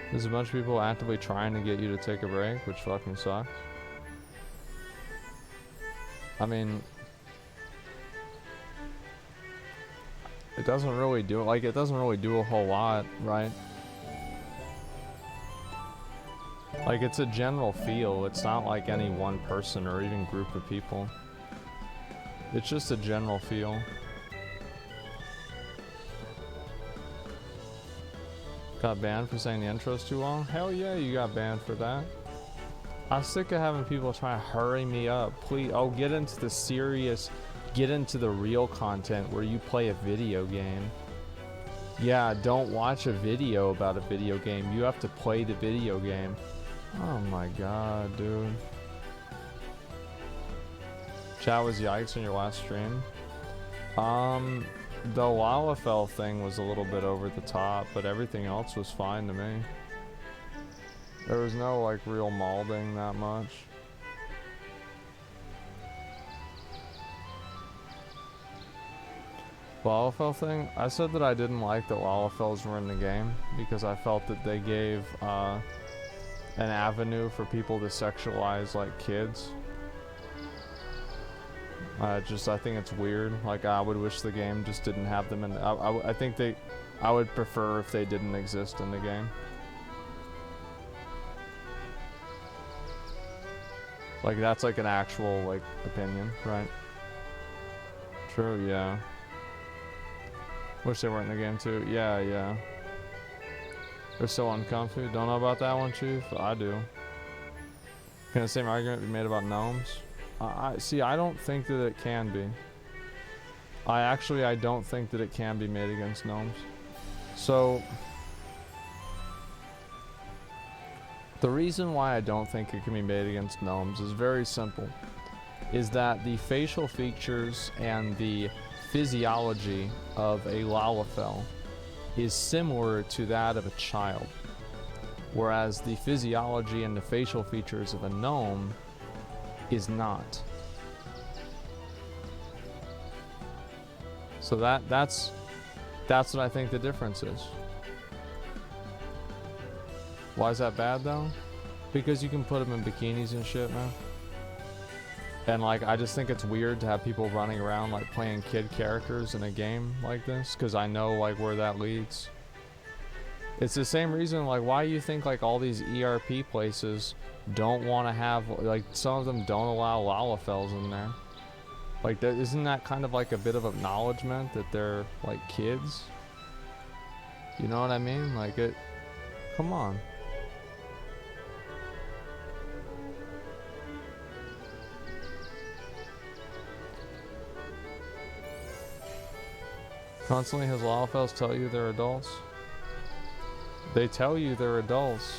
There's a bunch of people actively trying to get you to take a break, which fucking sucks. I mean, it doesn't really do, like, it doesn't really do a whole lot, right? Like, it's a general feel. It's not like any one person or even group of people. It's just a general feel. Got banned for saying the intro's too long? Hell yeah, you got banned for that. I'm sick of having people try to hurry me up. Please, oh, get into the serious, get into the real content where you play a video game. Yeah, don't watch a video about a video game. You have to play the video game. Oh my god, dude. Chat was yikes on your last stream. The Lalafell thing was a little bit over the top, but everything else was fine to me. There was no, like, real malding that much. Lalafell thing? I said that I didn't like that Lalafells were in the game because I felt that they gave an avenue for people to sexualize, like, kids. I think it's weird. Like, I would wish the game just didn't have them in. I think I would prefer if they didn't exist in the game. Like, that's like an actual, like, opinion, right? True, yeah. Wish they weren't in the game too. Yeah, yeah. They're so uncomfy. Don't know about that one, Chief? I do. Can the same argument be made about gnomes? See, I don't think that it can be. I don't think that it can be made against gnomes. So, the reason why I don't think it can be made against gnomes is very simple. Is that the facial features and the physiology of a Lalafell is similar to that of a child. Whereas the physiology and the facial features of a gnome is not. So that's what I think the difference is. Why is that bad though? Because you can put them in bikinis and shit, man. And like, I just think it's weird to have people running around like playing kid characters in a game like this, because I know like where that leads. It's the same reason like why you think like all these ERP places don't want to have, like some of them don't allow Lalafels in there. Like that, isn't that kind of like a bit of acknowledgement that they're like kids? You know what I mean? Like it, come on. Constantly has Lalafels tell you they're adults? They tell you they're adults,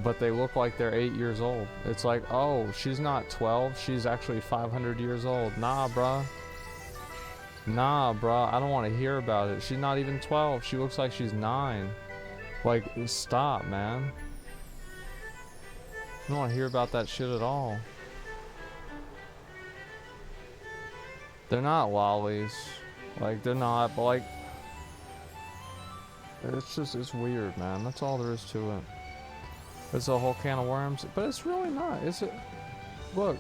but they look like they're 8 years old. It's like, oh, she's not 12, she's actually 500 years old. Nah, bruh. Nah, bruh, I don't want to hear about it. She's not even 12, she looks like she's 9. Like, stop, man. I don't want to hear about that shit at all. They're not lollies. Like, they're not, but like, it's just, it's weird, man. That's all there is to it. It's a whole can of worms, but it's really not. Is it? Look.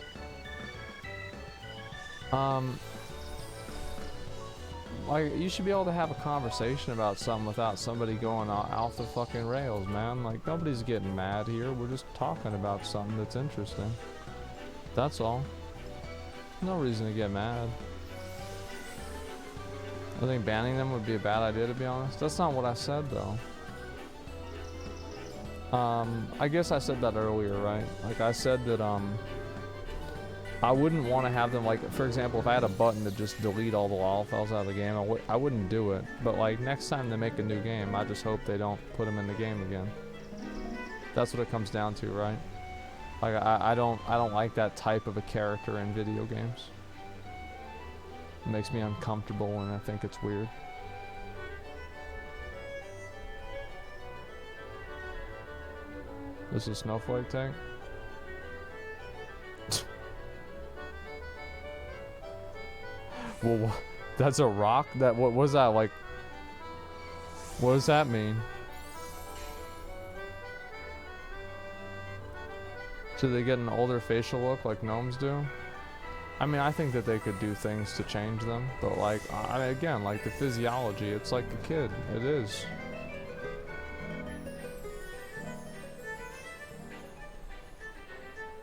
Like, you should be able to have a conversation about something without somebody going off the fucking rails, man. Like, nobody's getting mad here. We're just talking about something that's interesting. That's all. No reason to get mad. I think banning them would be a bad idea, to be honest. That's not what I said, though. I guess I said that earlier, right? Like, I said that, I wouldn't want to have them, like, for example, if I had a button to just delete all the Lalafels out of the game, I wouldn't do it. But, like, next time they make a new game, I just hope they don't put them in the game again. That's what it comes down to, right? Like, I don't like that type of a character in video games. It makes me uncomfortable and I think it's weird. This is a snowflake tank? Well, that's a rock? What was that like? What does that mean? Should they get an older facial look like gnomes do? I mean, I think that they could do things to change them, but like, again, like the physiology, it's like a kid. It is.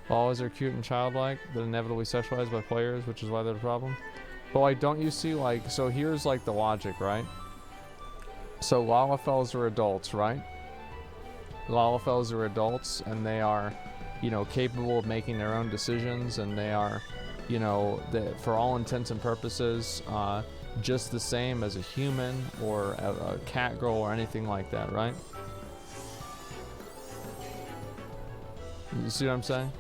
Always are cute and childlike, but inevitably sexualized by players, which is why they're the problem. But like, don't you see, like, so here's like the logic, right? So Lalafels are adults, right? Lalafels are adults, and they are, you know, capable of making their own decisions, and they are, you know, for all intents and purposes, just the same as a human or a cat girl or anything like that, right? You see what I'm saying?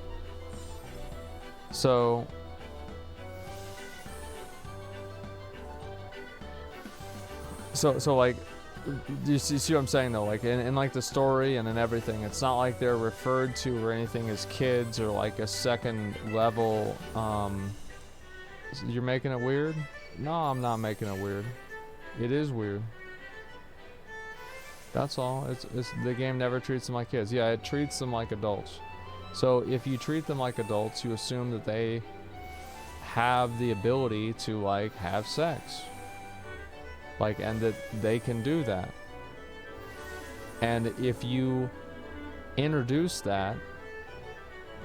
So like, do you see what I'm saying though? Like in like the story and in everything, it's not like they're referred to or anything as kids or like a second level. You're making it weird? No, I'm not making it weird. It is weird. That's all. It's the game never treats them like kids. Yeah, it treats them like adults. So if you treat them like adults, you assume that they have the ability to like have sex. Like, and that they can do that. And if you introduce that,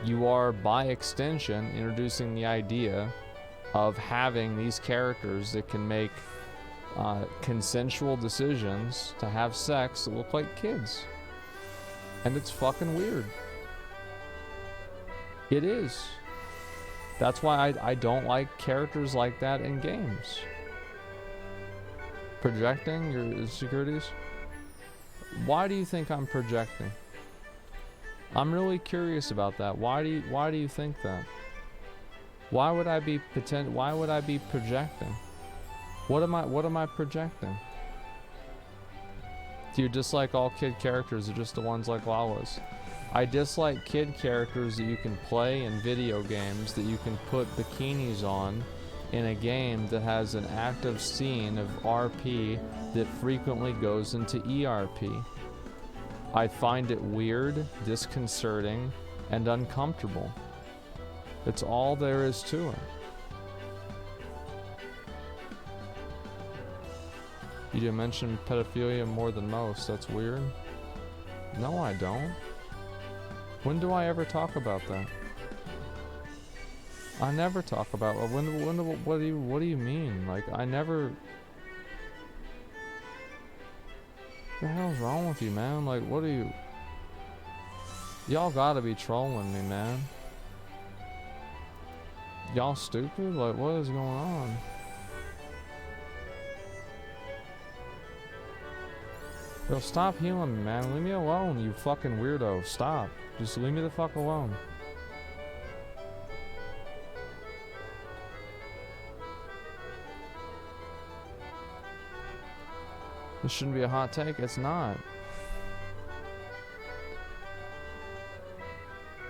you are by extension introducing the idea of having these characters that can make consensual decisions to have sex that look like kids. And it's fucking weird. It is. That's why I don't like characters like that in games. Projecting your insecurities? Why do you think I'm projecting? I'm really curious about that. Why do you think that? Why would I be projecting? What am I projecting? Do you dislike all kid characters or just the ones like Lala's? I dislike kid characters that you can play in video games, that you can put bikinis on in a game that has an active scene of RP that frequently goes into ERP. I find it weird, disconcerting, and uncomfortable. It's all there is to it. You didn't mention pedophilia more than most. That's weird. No, I don't. When do I ever talk about that? I never talk about what do you mean? Like, I never. What the hell's wrong with you, man? Like, what are you? Y'all gotta be trolling me, man. Y'all stupid? Like, what is going on? Yo, stop healing me, man. Leave me alone, you fucking weirdo. Stop. Just leave me the fuck alone. This shouldn't be a hot take. It's not.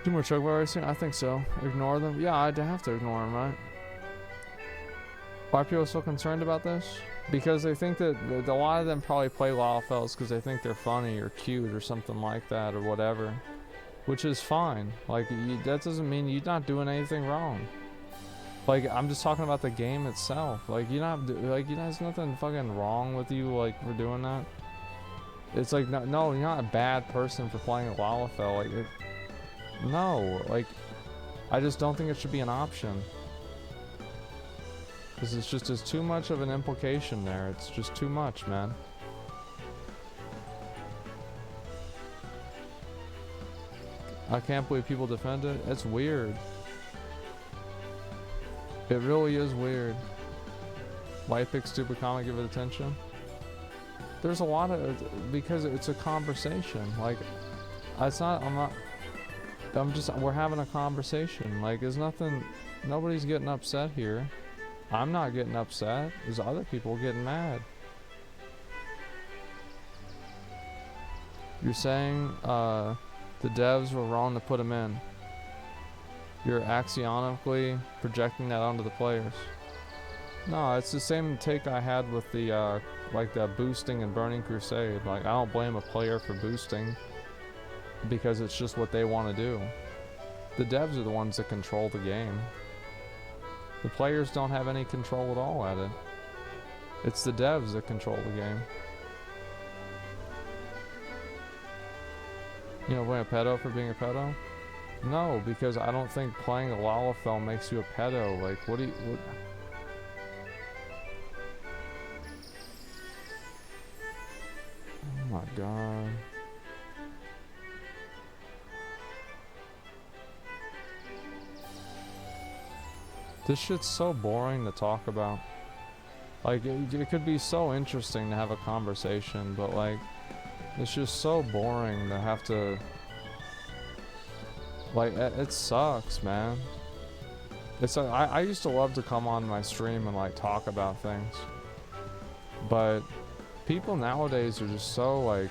Two more chocobo racing? I think so. Ignore them? Yeah, I'd have to ignore them, right? Why are people so concerned about this? Because they think that a lot of them probably play LOLFLs because they think they're funny or cute or something like that or whatever. Which is fine. Like, that doesn't mean you're not doing anything wrong. Like, I'm just talking about the game itself. Like, there's nothing fucking wrong with you, like, for doing that. It's like, no, you're not a bad person for playing a LOLFL. Like, no, like, I just don't think it should be an option. Because it's just, there's too much of an implication there. It's just too much, man. I can't believe people defend it. It's weird. It really is weird. Why you pick stupid comment, give it attention? There's a lot of, because it's a conversation. Like, it's not, we're having a conversation. Like, there's nothing, nobody's getting upset here. I'm not getting upset. There's other people getting mad. You're saying the devs were wrong to put him in. You're axionically projecting that onto the players. No, it's the same take I had with the like the boosting and Burning Crusade. Like, I don't blame a player for boosting because it's just what they want to do. The devs are the ones that control the game. The players don't have any control at all at it. It's the devs that control the game. You know, blame a pedo for being a pedo? No, because I don't think playing a LOLFL makes you a pedo. Like, what? Oh my god. This shit's so boring to talk about. Like, it could be so interesting to have a conversation, but like, it's just so boring to have to, like, it sucks, man. It's like, I used to love to come on my stream and like talk about things, but people nowadays are just so like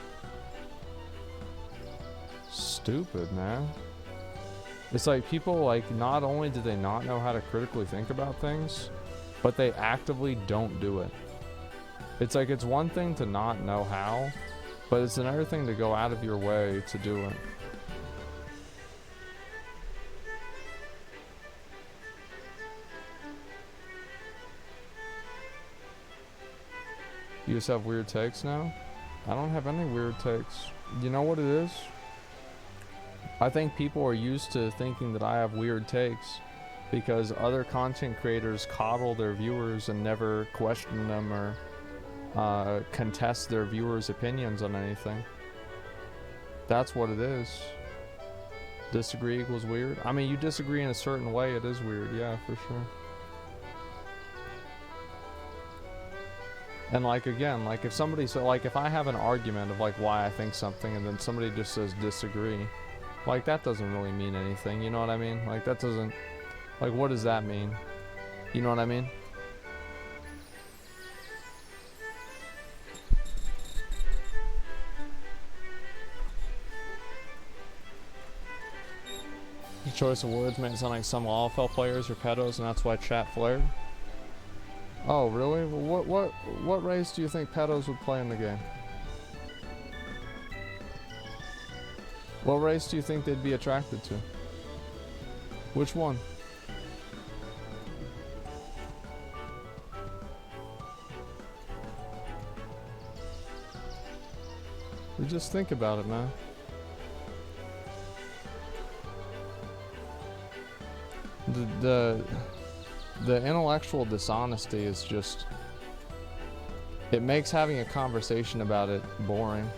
stupid, man. It's like people, like, not only do they not know how to critically think about things, but they actively don't do it. It's like, it's one thing to not know how, but it's another thing to go out of your way to do it. You just have weird takes now? I don't have any weird takes. You know what it is? I think people are used to thinking that I have weird takes because other content creators coddle their viewers and never question them or contest their viewers' opinions on anything. That's what it is. Disagree equals weird. I mean, you disagree in a certain way, it is weird, yeah, for sure. And like, again, like if somebody, so like if I have an argument of like why I think something and then somebody just says disagree, like that doesn't really mean anything, you know what I mean? Like that doesn't, like what does that mean? You know what I mean? The choice of words made it sound like some LOLFL players are pedos and that's why chat flared. Oh really? What race do you think pedos would play in the game? What race do you think they'd be attracted to? Which one? Just think about it, man. The intellectual dishonesty is just, it makes having a conversation about it boring.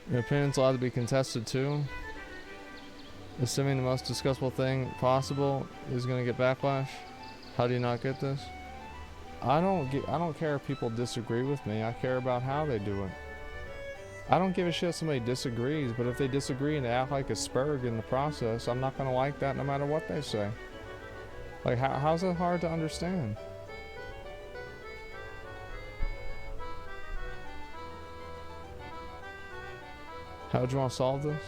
Your opinion's allowed to be contested too. Assuming the most discussable thing possible is gonna get backlash. How do you not get this? I don't care if people disagree with me. I care about how they do it. I don't give a shit if somebody disagrees, but if they disagree and they act like a spurg in the process, I'm not gonna like that no matter what they say. Like, how's it hard to understand? How would you want to solve this?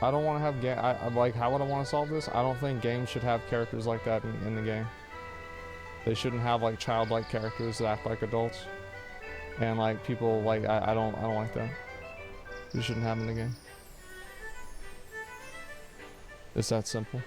I don't want to have like, how would I want to solve this? I don't think games should have characters like that in the game. They shouldn't have like childlike characters that act like adults, and like people like I don't like that. You shouldn't have them in the game. It's that simple.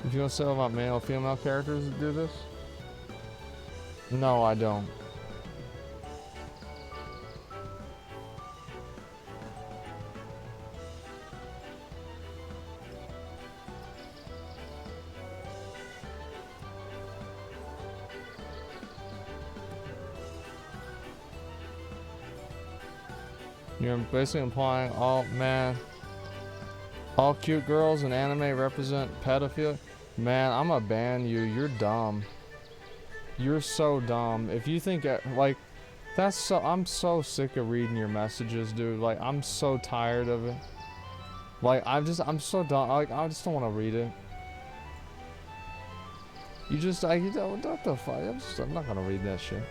If you want to say about male or female characters that do this? No, I don't. You're basically implying all cute girls in anime represent pedophilia. Man, I'm gonna ban you. You're dumb. You're so dumb. If you think like that's so, I'm so sick of reading your messages, dude. Like, I'm so tired of it. Like, I'm so done. Like, I just don't want to read it. You know, what the fuck? I'm not gonna read that shit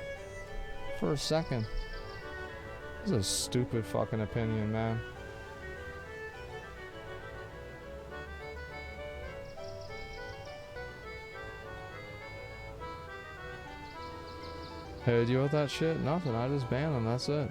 for a second. This is a stupid fucking opinion, man. Hey, deal with that shit? Nothing. I just ban them. That's it.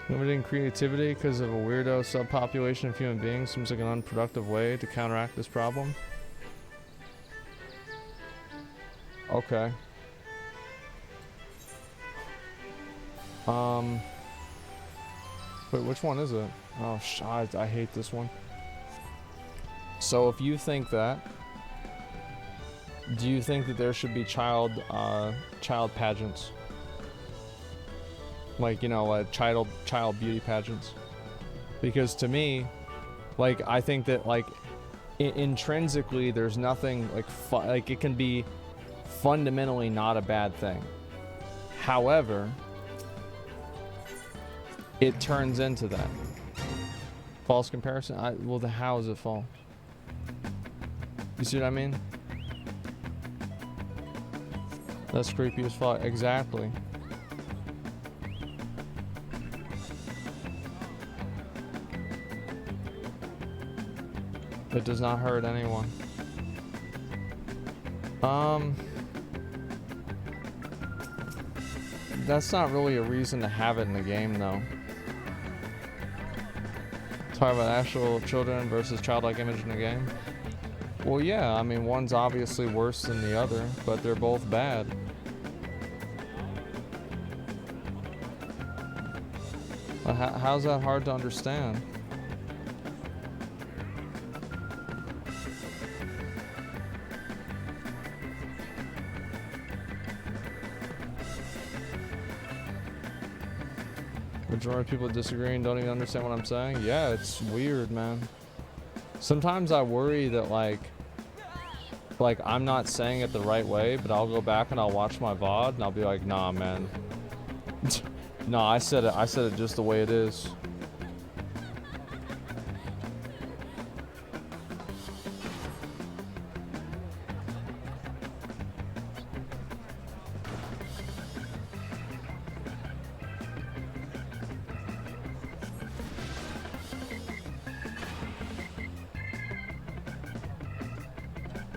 Limiting creativity because of a weirdo subpopulation of human beings seems like an unproductive way to counteract this problem. Okay. Wait, which one is it? Oh, I hate this one. So if you think that, do you think that there should be child pageants? Like, you know, child beauty pageants? Because to me, like, I think that, like, intrinsically there's nothing like it can be fundamentally not a bad thing. However, it turns into that. False comparison? Well, how is it false? You see what I mean? That's creepy as fuck. Exactly. It does not hurt anyone. That's not really a reason to have it in the game, though. Talking about actual children versus childlike image in the game. Well, yeah, I mean, one's obviously worse than the other, but they're both bad. How's that hard to understand? Majority of people disagree and don't even understand what I'm saying. Yeah, it's weird, man. Sometimes I worry that like I'm not saying it the right way, but I'll go back and I'll watch my VOD and I'll be like, nah, man. No, I said it just the way it is.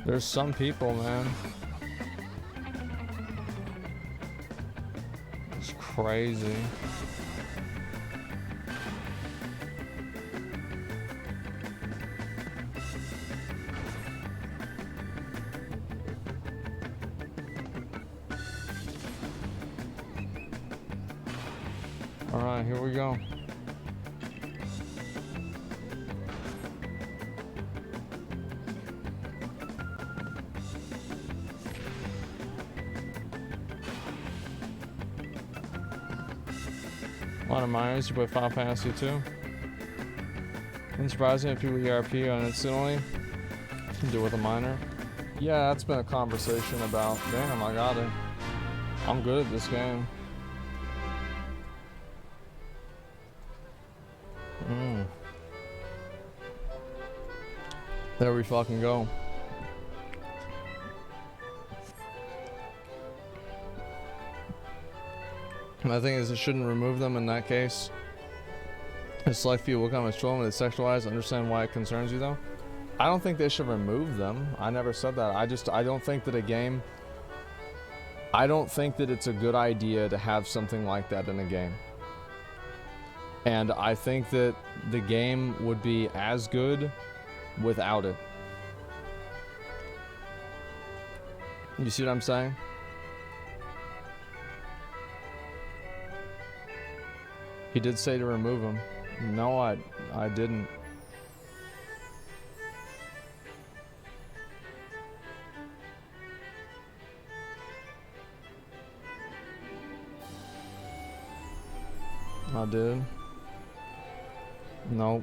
There's some people, man. It's crazy. All right, here we go. A lot of minors, you play Final Fantasy 2. Unsurprising if people ERP on instantly. Do with a minor. Yeah, that's been a conversation about, damn, I got it. I'm good at this game. There we fucking go. My thing is, it shouldn't remove them in that case. It's like you will come as children when it's sexualized. Understand why it concerns you though. I don't think they should remove them. I never said that. I don't think that a game. I don't think that it's a good idea to have something like that in a game. And I think that the game would be as good without it. You see what I'm saying? He did say to remove him. No, I didn't. I did. Nope.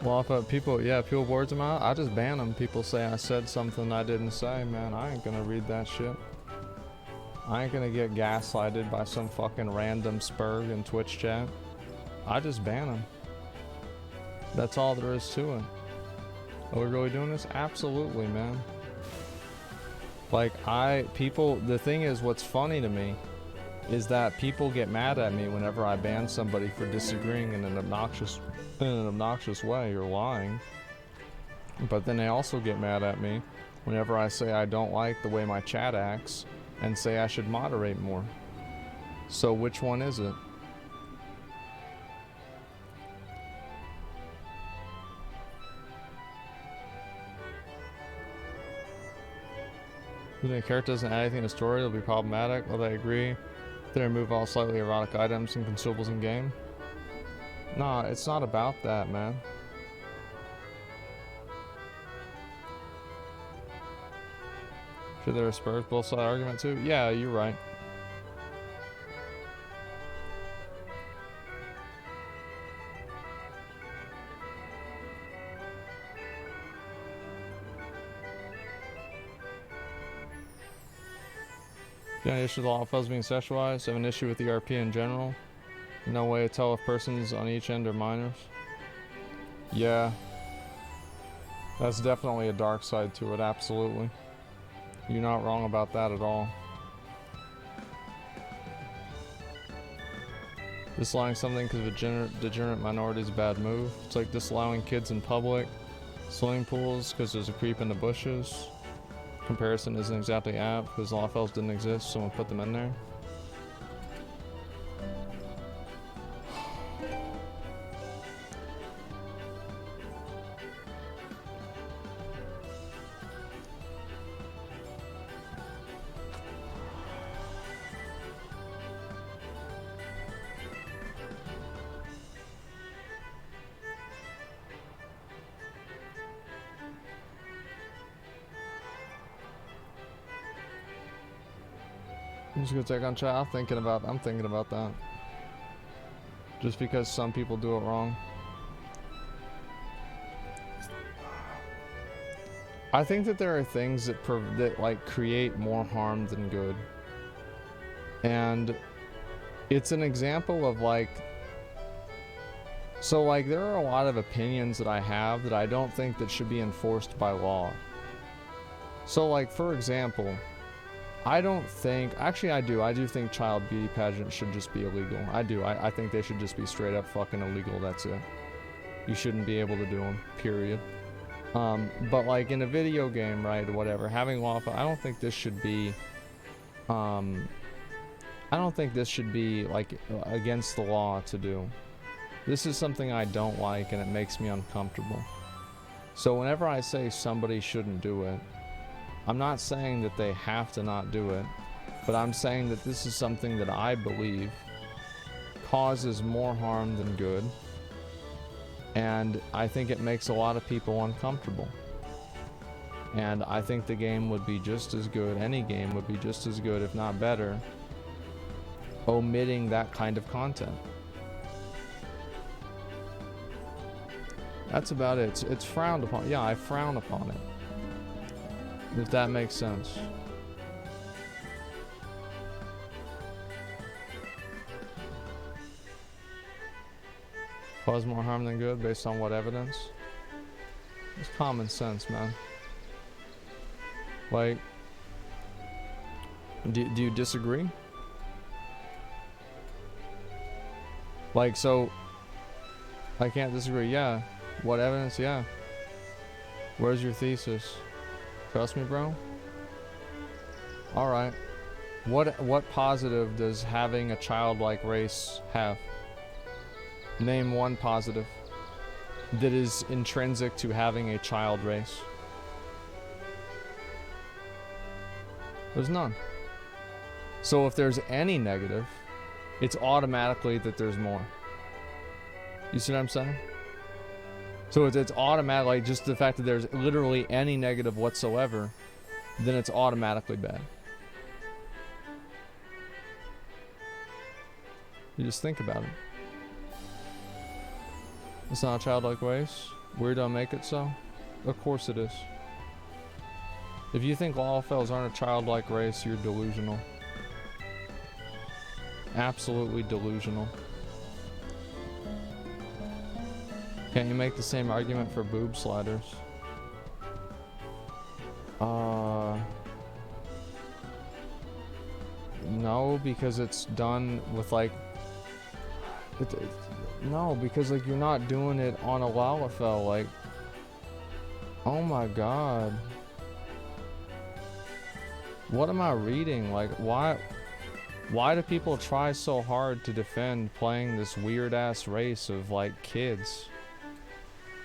Well, if people words them out, I just ban them. People say I said something I didn't say, man. I ain't gonna read that shit. I ain't gonna get gaslighted by some fucking random spurg in Twitch chat. I just ban them. That's all there is to it. Are we really doing this? Absolutely, man. Like, the thing is, what's funny to me is that people get mad at me whenever I ban somebody for disagreeing in an obnoxious way or lying. But then they also get mad at me whenever I say I don't like the way my chat acts and say I should moderate more. So which one is it? If the character doesn't add anything to the story, it'll be problematic. Will they agree? They remove all slightly erotic items and consumables in game? Nah, it's not about that, man. Should there spur both side argument too? Yeah, you're right. You have an issue with all files being sexualized? Have an issue with ERP in general? No way to tell if persons on each end are minors? Yeah. That's definitely a dark side to it, absolutely. You're not wrong about that at all. Disallowing something because of a degenerate minority is a bad move. It's like disallowing kids in public, swimming pools because there's a creep in the bushes. Comparison isn't exactly apt because law files didn't exist, someone put them in there. I'm just gonna take on chat. I'm thinking about that. Just because some people do it wrong. I think that there are things that like create more harm than good. And it's an example of like, so like there are a lot of opinions that I have that I don't think that should be enforced by law. So like, for example, I don't think, actually I do think child beauty pageants should just be illegal. I think they should just be straight up fucking illegal, that's it. You shouldn't be able to do them, period. But like in a video game, right, or whatever, having lawful, I don't think this should be, like against the law to do. This is something I don't like and it makes me uncomfortable. So whenever I say somebody shouldn't do it, I'm not saying that they have to not do it, but I'm saying that this is something that I believe causes more harm than good. And I think it makes a lot of people uncomfortable. And I think the game would be just as good, any game would be just as good, if not better, omitting that kind of content. That's about it. It's frowned upon. Yeah, I frown upon it. If that makes sense. Cause more harm than good based on what evidence? It's common sense, man. Like, do you disagree? Like, so, I can't disagree. Yeah. What evidence? Yeah. Where's your thesis? Trust me, bro? Alright. What positive does having a childlike race have? Name one positive that is intrinsic to having a child race. There's none. So if there's any negative, it's automatically that there's more. You see what I'm saying? So it's automatic, like just the fact that there's literally any negative whatsoever, then it's automatically bad. You just think about it. It's not a childlike race. Weird don't make it so. Of course it is. If you think Lawfels aren't a childlike race, you're delusional. Absolutely delusional. Can't you make the same argument for boob sliders? No, because it's done with like... No, because like you're not doing it on a Lalafell, like... Oh my god. What am I reading? Like, why do people try so hard to defend playing this weird ass race of like kids?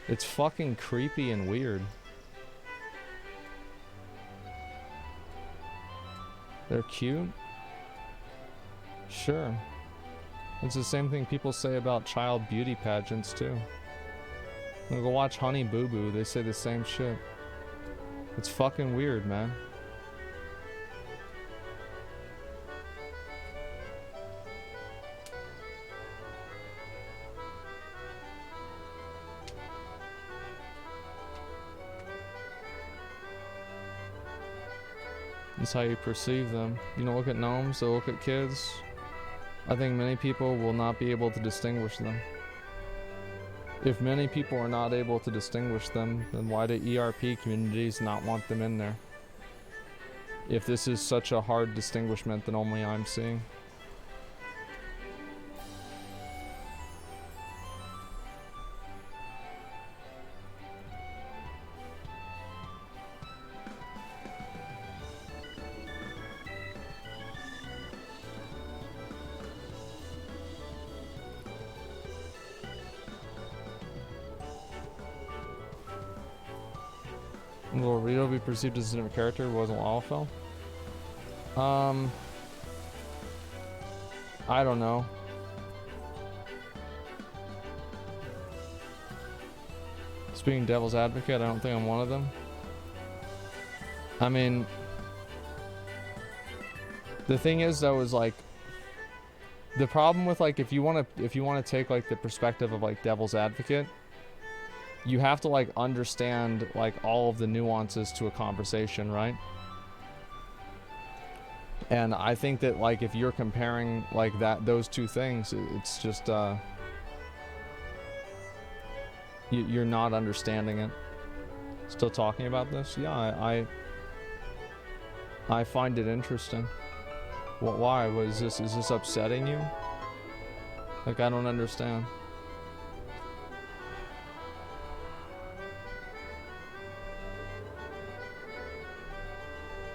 It's fucking creepy and weird. They're cute? Sure. It's the same thing people say about child beauty pageants too. Go watch Honey Boo Boo, they say the same shit. It's fucking weird, man. That's how you perceive them. You don't look at gnomes, they look at kids. I think many people will not be able to distinguish them. If many people are not able to distinguish them, then why do ERP communities not want them in there? If this is such a hard distinguishment that only I'm seeing. Will Rito be perceived as a different character who wasn't Lalafell? I don't know. Speaking devil's advocate, I don't think I'm one of them. I mean, the thing is though is like, the problem with like, if you want to take like the perspective of like devil's advocate, you have to like understand like all of the nuances to a conversation, right? And I think that like if you're comparing like those two things, it's just you're not understanding it. Still talking about this? Yeah, I find it interesting. Why? Is this upsetting you? Like, I don't understand.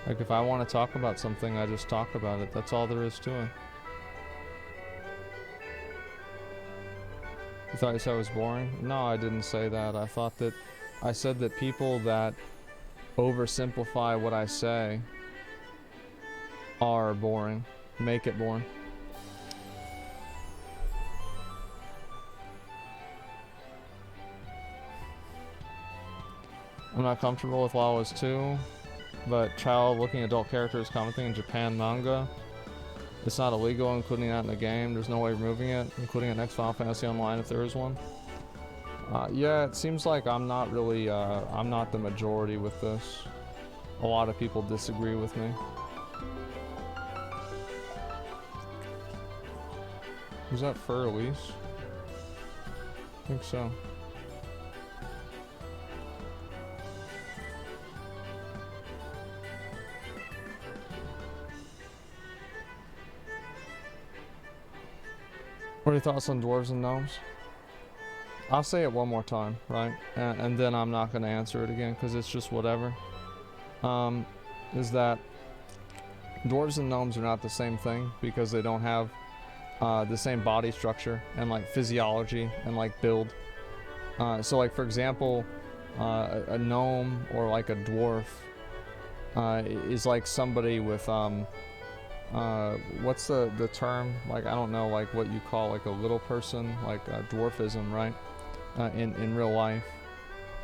Like, if I want to talk about something, I just talk about it. That's all there is to it. You thought you said I was boring? No, I didn't say that. I said that people that oversimplify what I say are boring. Make it boring. I'm not comfortable with Lawas 2, but child-looking adult characters commenting in Japan manga. It's not illegal, including that in the game. There's no way of removing it, including it next Final Fantasy Online if there is one. Yeah, it seems like I'm not really, I'm not the majority with this. A lot of people disagree with me. Was that Fur Elise? I think so. What are your thoughts on dwarves and gnomes? I'll say it one more time, right? And then I'm not going to answer it again because it's just whatever. Is that dwarves and gnomes are not the same thing because they don't have the same body structure and like physiology and like build. So like for example, a gnome or like a dwarf is like somebody with what's the term? Like, I don't know, like what you call like a little person, like dwarfism, right? In real life.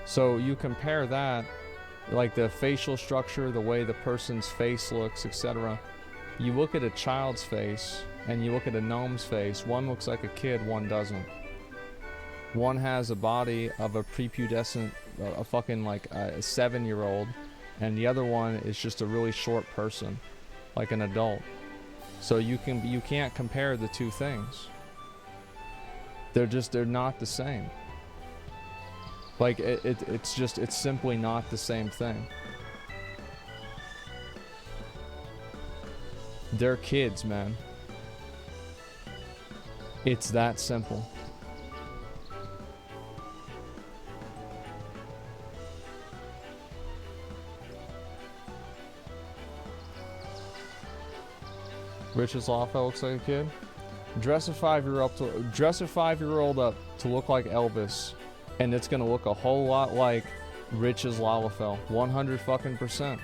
So you compare that, like the facial structure, the way the person's face looks, etc. You look at a child's face and you look at a gnome's face. One looks like a kid, one doesn't. One has a body of a prepubescent, a fucking like a 7-year-old, and the other one is just a really short person, like an adult. So you can't compare the two things. They're not the same. Like it's simply not the same thing. They're kids, man. It's that simple. Rich's Lawfell looks like a kid. Dress a 5-year-old up to look like Elvis, and it's gonna look a whole lot like Rich's Lalafell. 100%.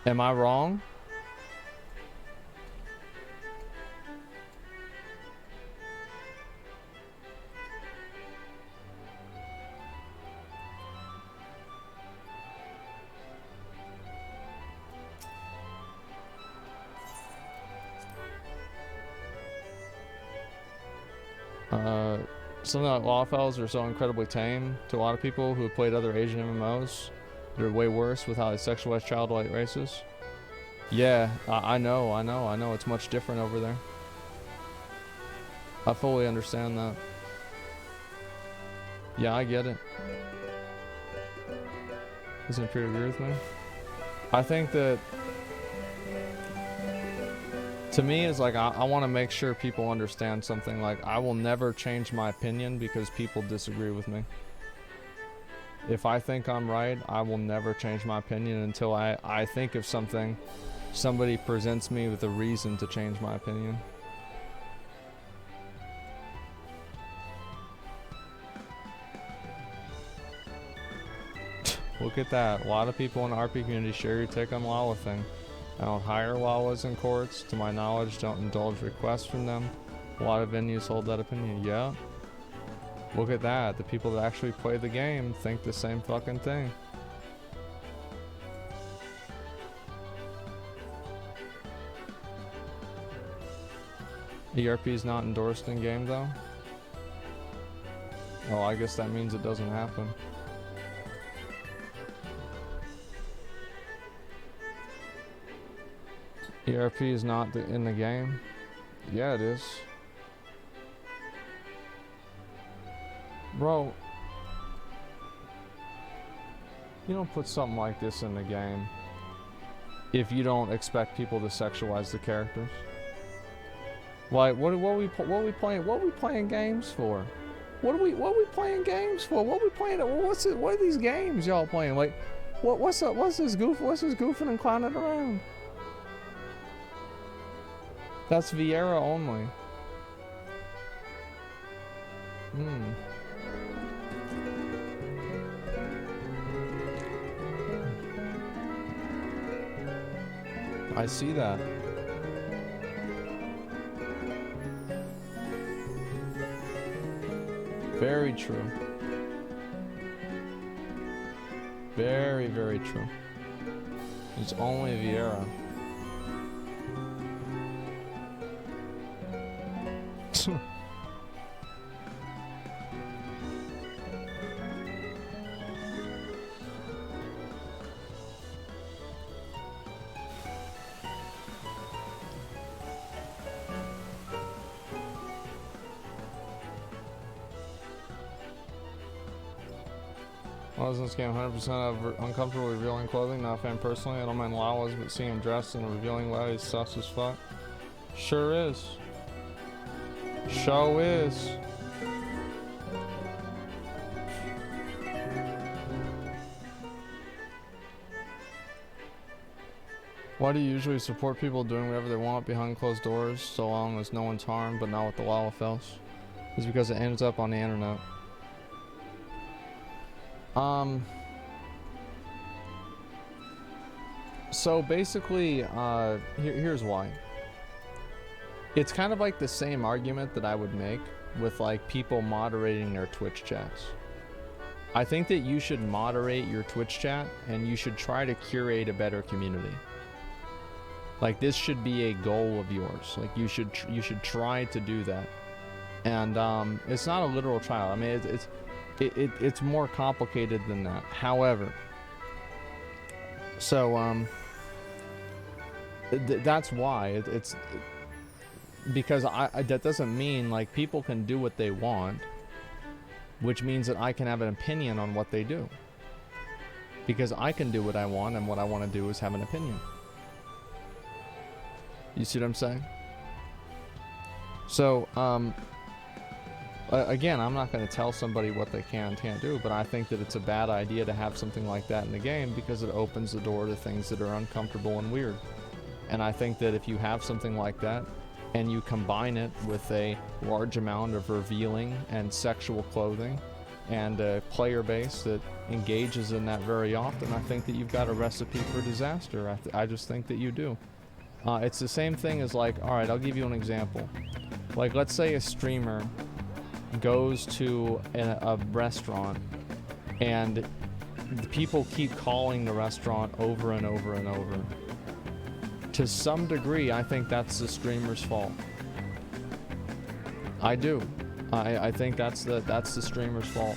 Am I wrong? Something like Lawfells are so incredibly tame to a lot of people who have played other Asian MMOs. They're way worse with how they sexualize child white races. Yeah, I know. It's much different over there. I fully understand that. Yeah, I get it. Doesn't appear to agree with me. I think that to me is like I want to make sure people understand something. Like, I will never change my opinion because people disagree with me. If I think I'm right, I will never change my opinion until I think of something, somebody presents me with a reason to change my opinion. Look at that. A lot of people in the RP community share your take on Lala thing. I don't hire Lawas in courts. To my knowledge, don't indulge requests from them. A lot of venues hold that opinion. Yeah. Look at that. The people that actually play the game think the same fucking thing. ERP is not endorsed in game though. Oh, I guess that means it doesn't happen. ERP is not in the game. Yeah, it is. Bro, you don't put something like this in the game if you don't expect people to sexualize the characters. Like, what are we playing games for? What are we playing games for? What are we playing? What are these games y'all playing? Like, what's this goofing and clowning around? That's Vieira only. I see that. Very true. Very, very true. It's only Vieira. I was in this game 100% of uncomfortable revealing clothing. Not a fan personally. I don't mind Lawas, but seeing him dressed in a revealing way is sus as fuck. Sure is. Show is. Why do you usually support people doing whatever they want behind closed doors so long as no one's harmed, but not with the Lalafels? It's because it ends up on the internet. So basically, here's why. It's kind of like the same argument that I would make with like people moderating their Twitch chats. I think that you should moderate your Twitch chat and you should try to curate a better community. Like, this should be a goal of yours. Like, you should try to do that. And it's not a literal trial. I mean, it's more complicated than that. However, so that's why it's because that doesn't mean like people can do what they want, which means that I can have an opinion on what they do, because I can do what I want, and what I want to do is have an opinion. You see what I'm saying? So again, I'm not going to tell somebody what they can and can't do, but I think that it's a bad idea to have something like that in the game because it opens the door to things that are uncomfortable and weird. And I think that if you have something like that and you combine it with a large amount of revealing and sexual clothing and a player base that engages in that very often, I think that you've got a recipe for disaster. I just think that you do. It's the same thing as like, alright, I'll give you an example. Like, let's say a streamer goes to a restaurant and the people keep calling the restaurant over and over and over. To some degree, I think that's the streamer's fault. I do. I think that's the streamer's fault.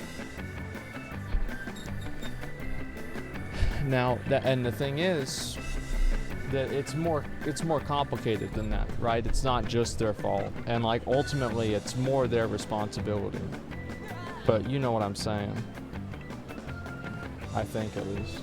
Now, and the thing is that it's more complicated than that, right? It's not just their fault, and like ultimately it's more their responsibility. But you know what I'm saying. I think at least.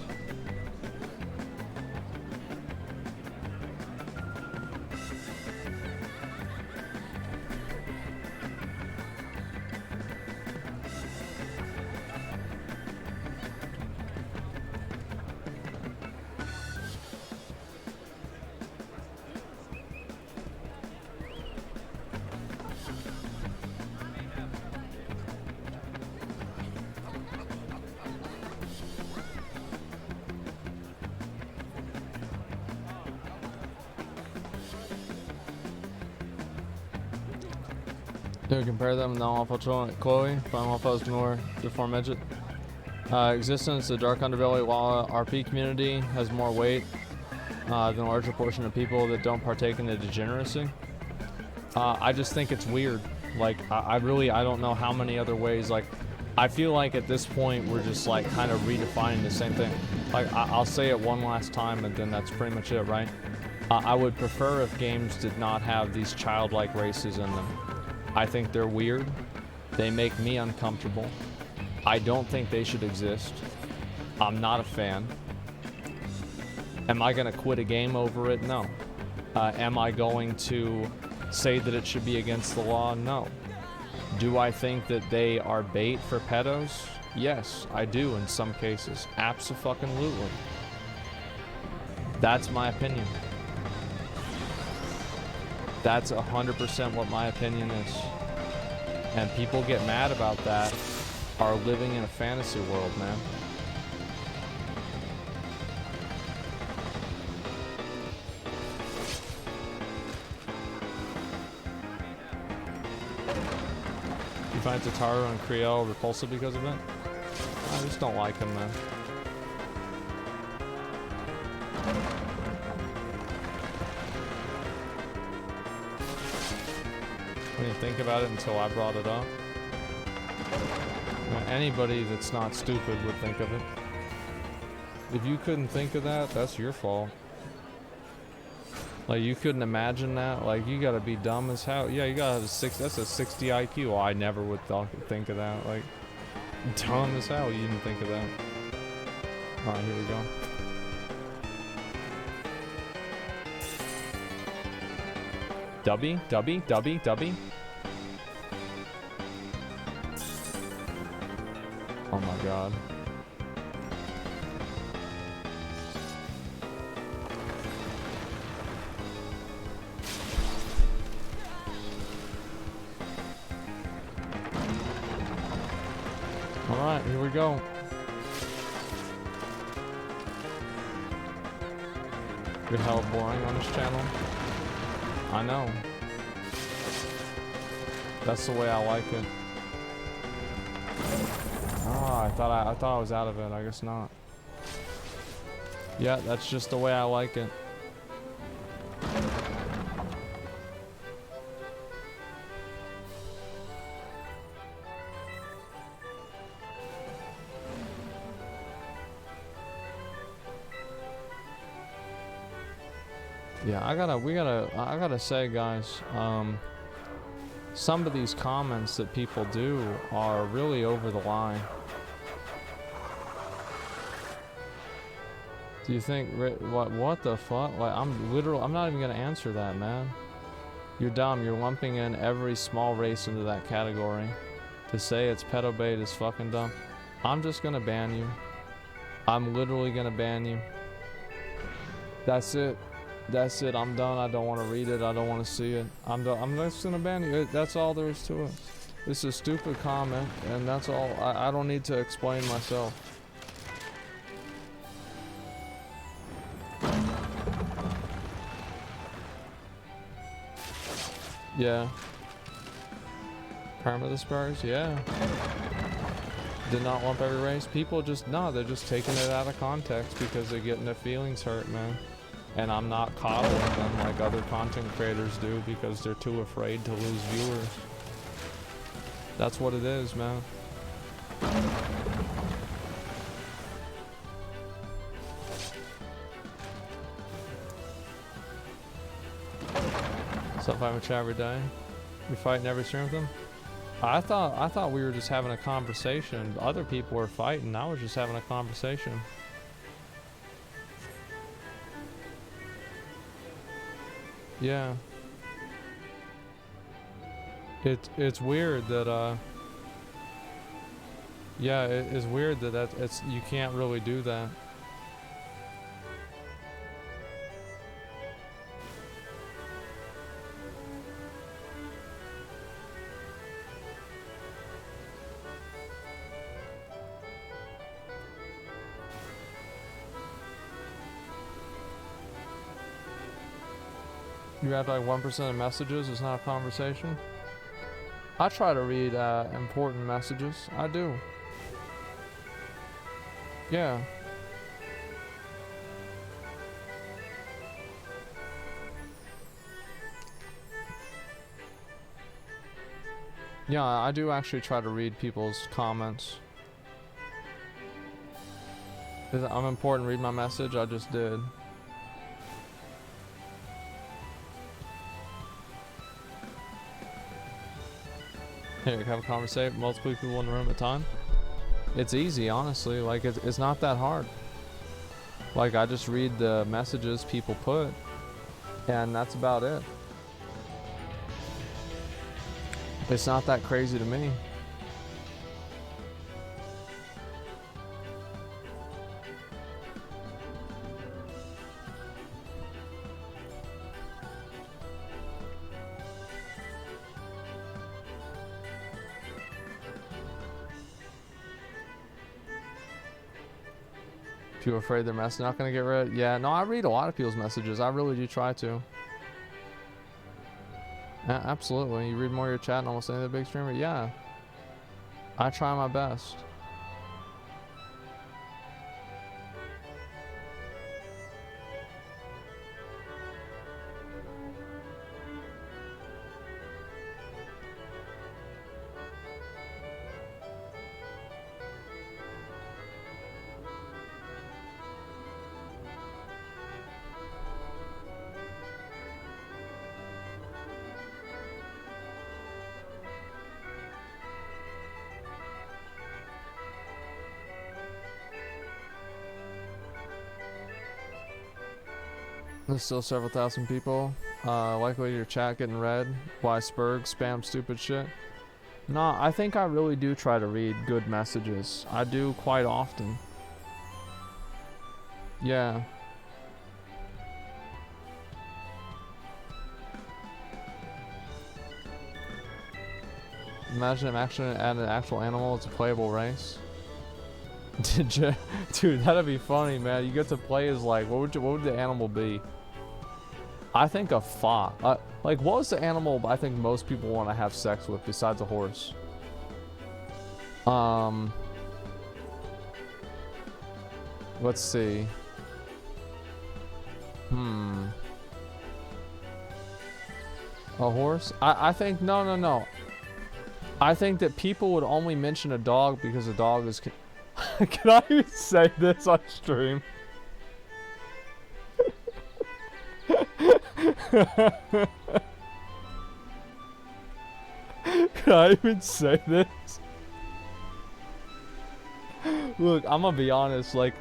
Do we compare them? No, Alpha Chloe, Prime Alpha is more deformed edge. Existence, the dark underbelly, while RP community has more weight than a larger portion of people that don't partake in the degeneracy. I just think it's weird. Like, I don't know how many other ways. Like, I feel like at this point we're just like kind of redefining the same thing. Like I'll say it one last time and then that's pretty much it, right? I would prefer if games did not have these childlike races in them. I think they're weird. They make me uncomfortable. I don't think they should exist. I'm not a fan. Am I gonna quit a game over it? No. Am I going to say that it should be against the law? No. Do I think that they are bait for pedos? Yes, I do in some cases. Abso-fucking-lutely. That's my opinion. That's 100% what my opinion is. And people get mad about that are living in a fantasy world, man. You find Tataru and Creole repulsive because of it? I just don't like them, man. I didn't think about it until I brought it up. Anybody that's not stupid would think of it. If you couldn't think of that, that's your fault. Like, you couldn't imagine that? Like, you gotta be dumb as hell. Yeah, you gotta have that's a 60 IQ. Oh, I never would think of that. Like, dumb as hell, you didn't think of that. Alright, here we go. Dubby? Oh my god. Alright, here we go. You're hella boring on this channel. I know. That's the way I like it. Ah, I thought I was out of it. I guess not. Yeah, that's just the way I like it. Yeah, I gotta say, guys, some of these comments that people do are really over the line. Do you think, what the fuck? Like, I'm not even gonna answer that, man. You're dumb. You're lumping in every small race into that category. To say it's pedo bait is fucking dumb. I'm just gonna ban you. I'm literally gonna ban you. That's it. That's it. I'm done. I don't want to read it. I don't want to see it. I'm done. I'm just gonna ban you. That's all there is to it. It's a stupid comment, and that's all. I don't need to explain myself. Yeah. Perma the Spurs? Yeah. Did not lump every race. People just, no, they're just taking it out of context because they're getting their feelings hurt, man. And I'm not coddling them like other content creators do because they're too afraid to lose viewers. That's what it is, man. Stop fighting with chat every day. We fighting every stream with them. I thought we were just having a conversation. Other people were fighting. I was just having a conversation. Yeah. It's weird that yeah, it's weird that you can't really do that. You have like 1% of messages, it's not a conversation. I try to read important messages. I do. Yeah. Yeah, I do actually try to read people's comments. I'm important, read my message, I just did. Here, have a conversation, multiple people in the room at a time. It's easy, honestly, like it's not that hard. Like I just read the messages people put, and that's about it. It's not that crazy to me. People afraid their mess not gonna get read? Yeah, no, I read a lot of people's messages. I really do try to. Yeah, absolutely. You read more of your chat than almost any other big streamer? Yeah. I try my best. There's still several thousand people. Likely your chat getting read. Why Spurg spam stupid shit? No, I think I really do try to read good messages. I do quite often. Yeah. Imagine I'm actually add an actual animal. It's a playable race. Did you? Dude, that'd be funny, man. You get to play as like, what would the animal be? I think a fox. Like, what was the animal I think most people want to have sex with besides a horse? Let's see. A horse? I think, no. I think that people would only mention a dog because a dog is... Can I even say this on stream? Can I even say this? Look, I'm gonna be honest, like,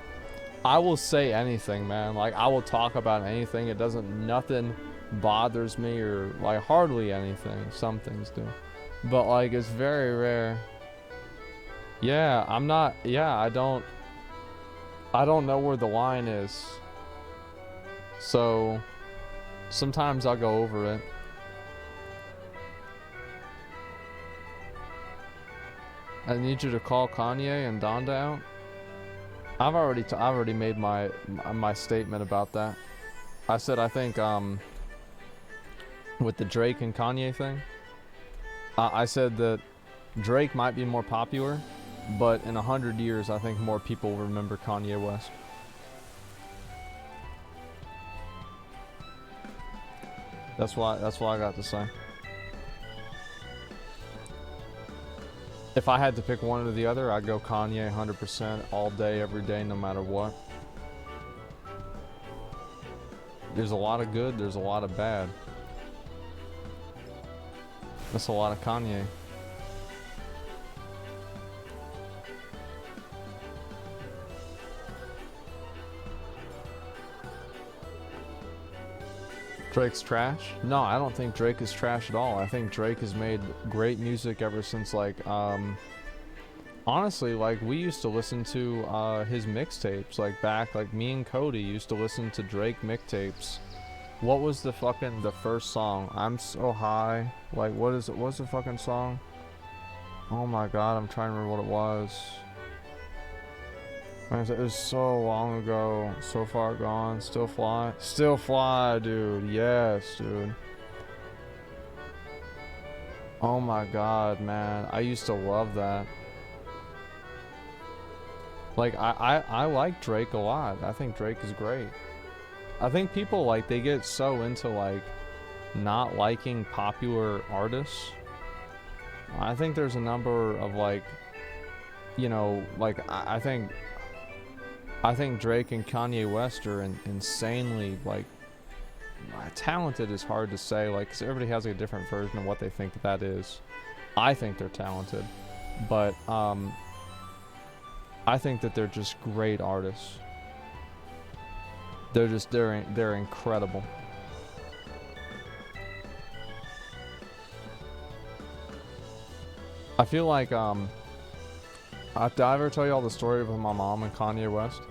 I will say anything, man. Like, I will talk about anything. It doesn't, nothing bothers me or, like, hardly anything. Some things do. But, like, it's very rare. Yeah, I'm not, yeah, I don't know where the line is. So, sometimes I'll go over it. I need you to call Kanye and Donda out. I've already made my statement about that. I said I think with the Drake and Kanye thing, I said that Drake might be more popular, but in 100 years I think more people will remember Kanye West. That's why I got to say. If I had to pick one or the other, I'd go Kanye 100% all day, every day, no matter what. There's a lot of good, there's a lot of bad. That's a lot of Kanye. Drake's trash? No, I don't think Drake is trash at all. I think Drake has made great music ever since, like, honestly, like, we used to listen to his mixtapes, like, back, like, me and Cody used to listen to Drake mixtapes. What was the first song? I'm So High. Like, what's the fucking song? Oh my god, I'm trying to remember what it was. It was so long ago. So Far Gone. Still Fly. Still Fly, dude. Yes, dude. Oh my god, man. I used to love that. Like, I like Drake a lot. I think Drake is great. I think people, like, they get so into, like, not liking popular artists. I think there's a number of like, you know, like I think Drake and Kanye West are insanely like talented is hard to say, like, 'cause everybody has like a different version of what they think that is. I think they're talented, but I think that they're just great artists. They're incredible. I feel like did I ever tell you all the story of my mom and Kanye West?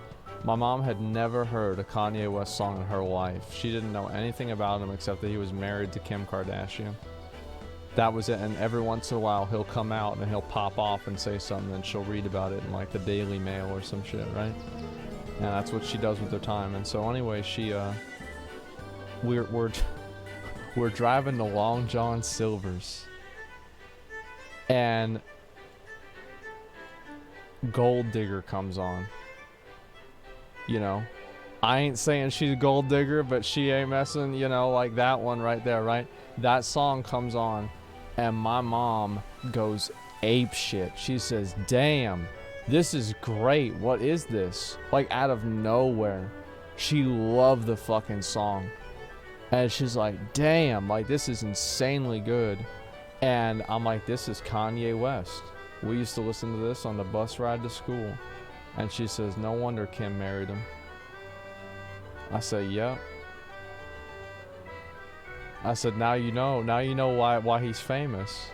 My mom had never heard a Kanye West song in her life. She didn't know anything about him except that he was married to Kim Kardashian. That was it, and every once in a while he'll come out and he'll pop off and say something and she'll read about it in like the Daily Mail or some shit, right? And that's what she does with her time. And so anyway, we're driving to Long John Silver's and Gold Digger comes on. You know, I ain't saying she's a gold digger, but she ain't messing, you know, like that one right there, right? That song comes on and my mom goes ape shit. She says, damn, this is great. What is this? Like out of nowhere. She loved the fucking song. And she's like, damn, like this is insanely good. And I'm like, this is Kanye West. We used to listen to this on the bus ride to school. And she says, no wonder Kim married him. I said, yep. I said, now you know why he's famous.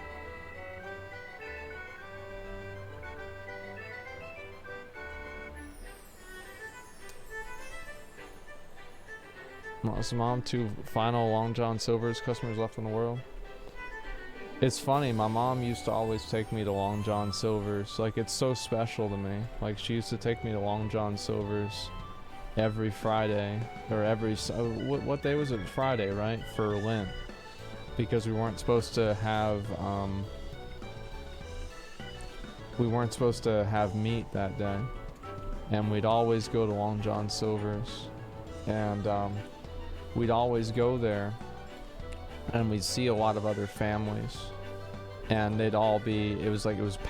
So mom, 2 final Long John Silver's customers left in the world. It's funny, my mom used to always take me to Long John Silver's. Like, it's so special to me. Like, she used to take me to Long John Silver's every Friday, or every, what day was it? Friday, right? For Lent. Because we weren't supposed to have, meat that day. And we'd always go to Long John Silver's. And, we'd always go there. And we'd see a lot of other families, and they'd all be, it was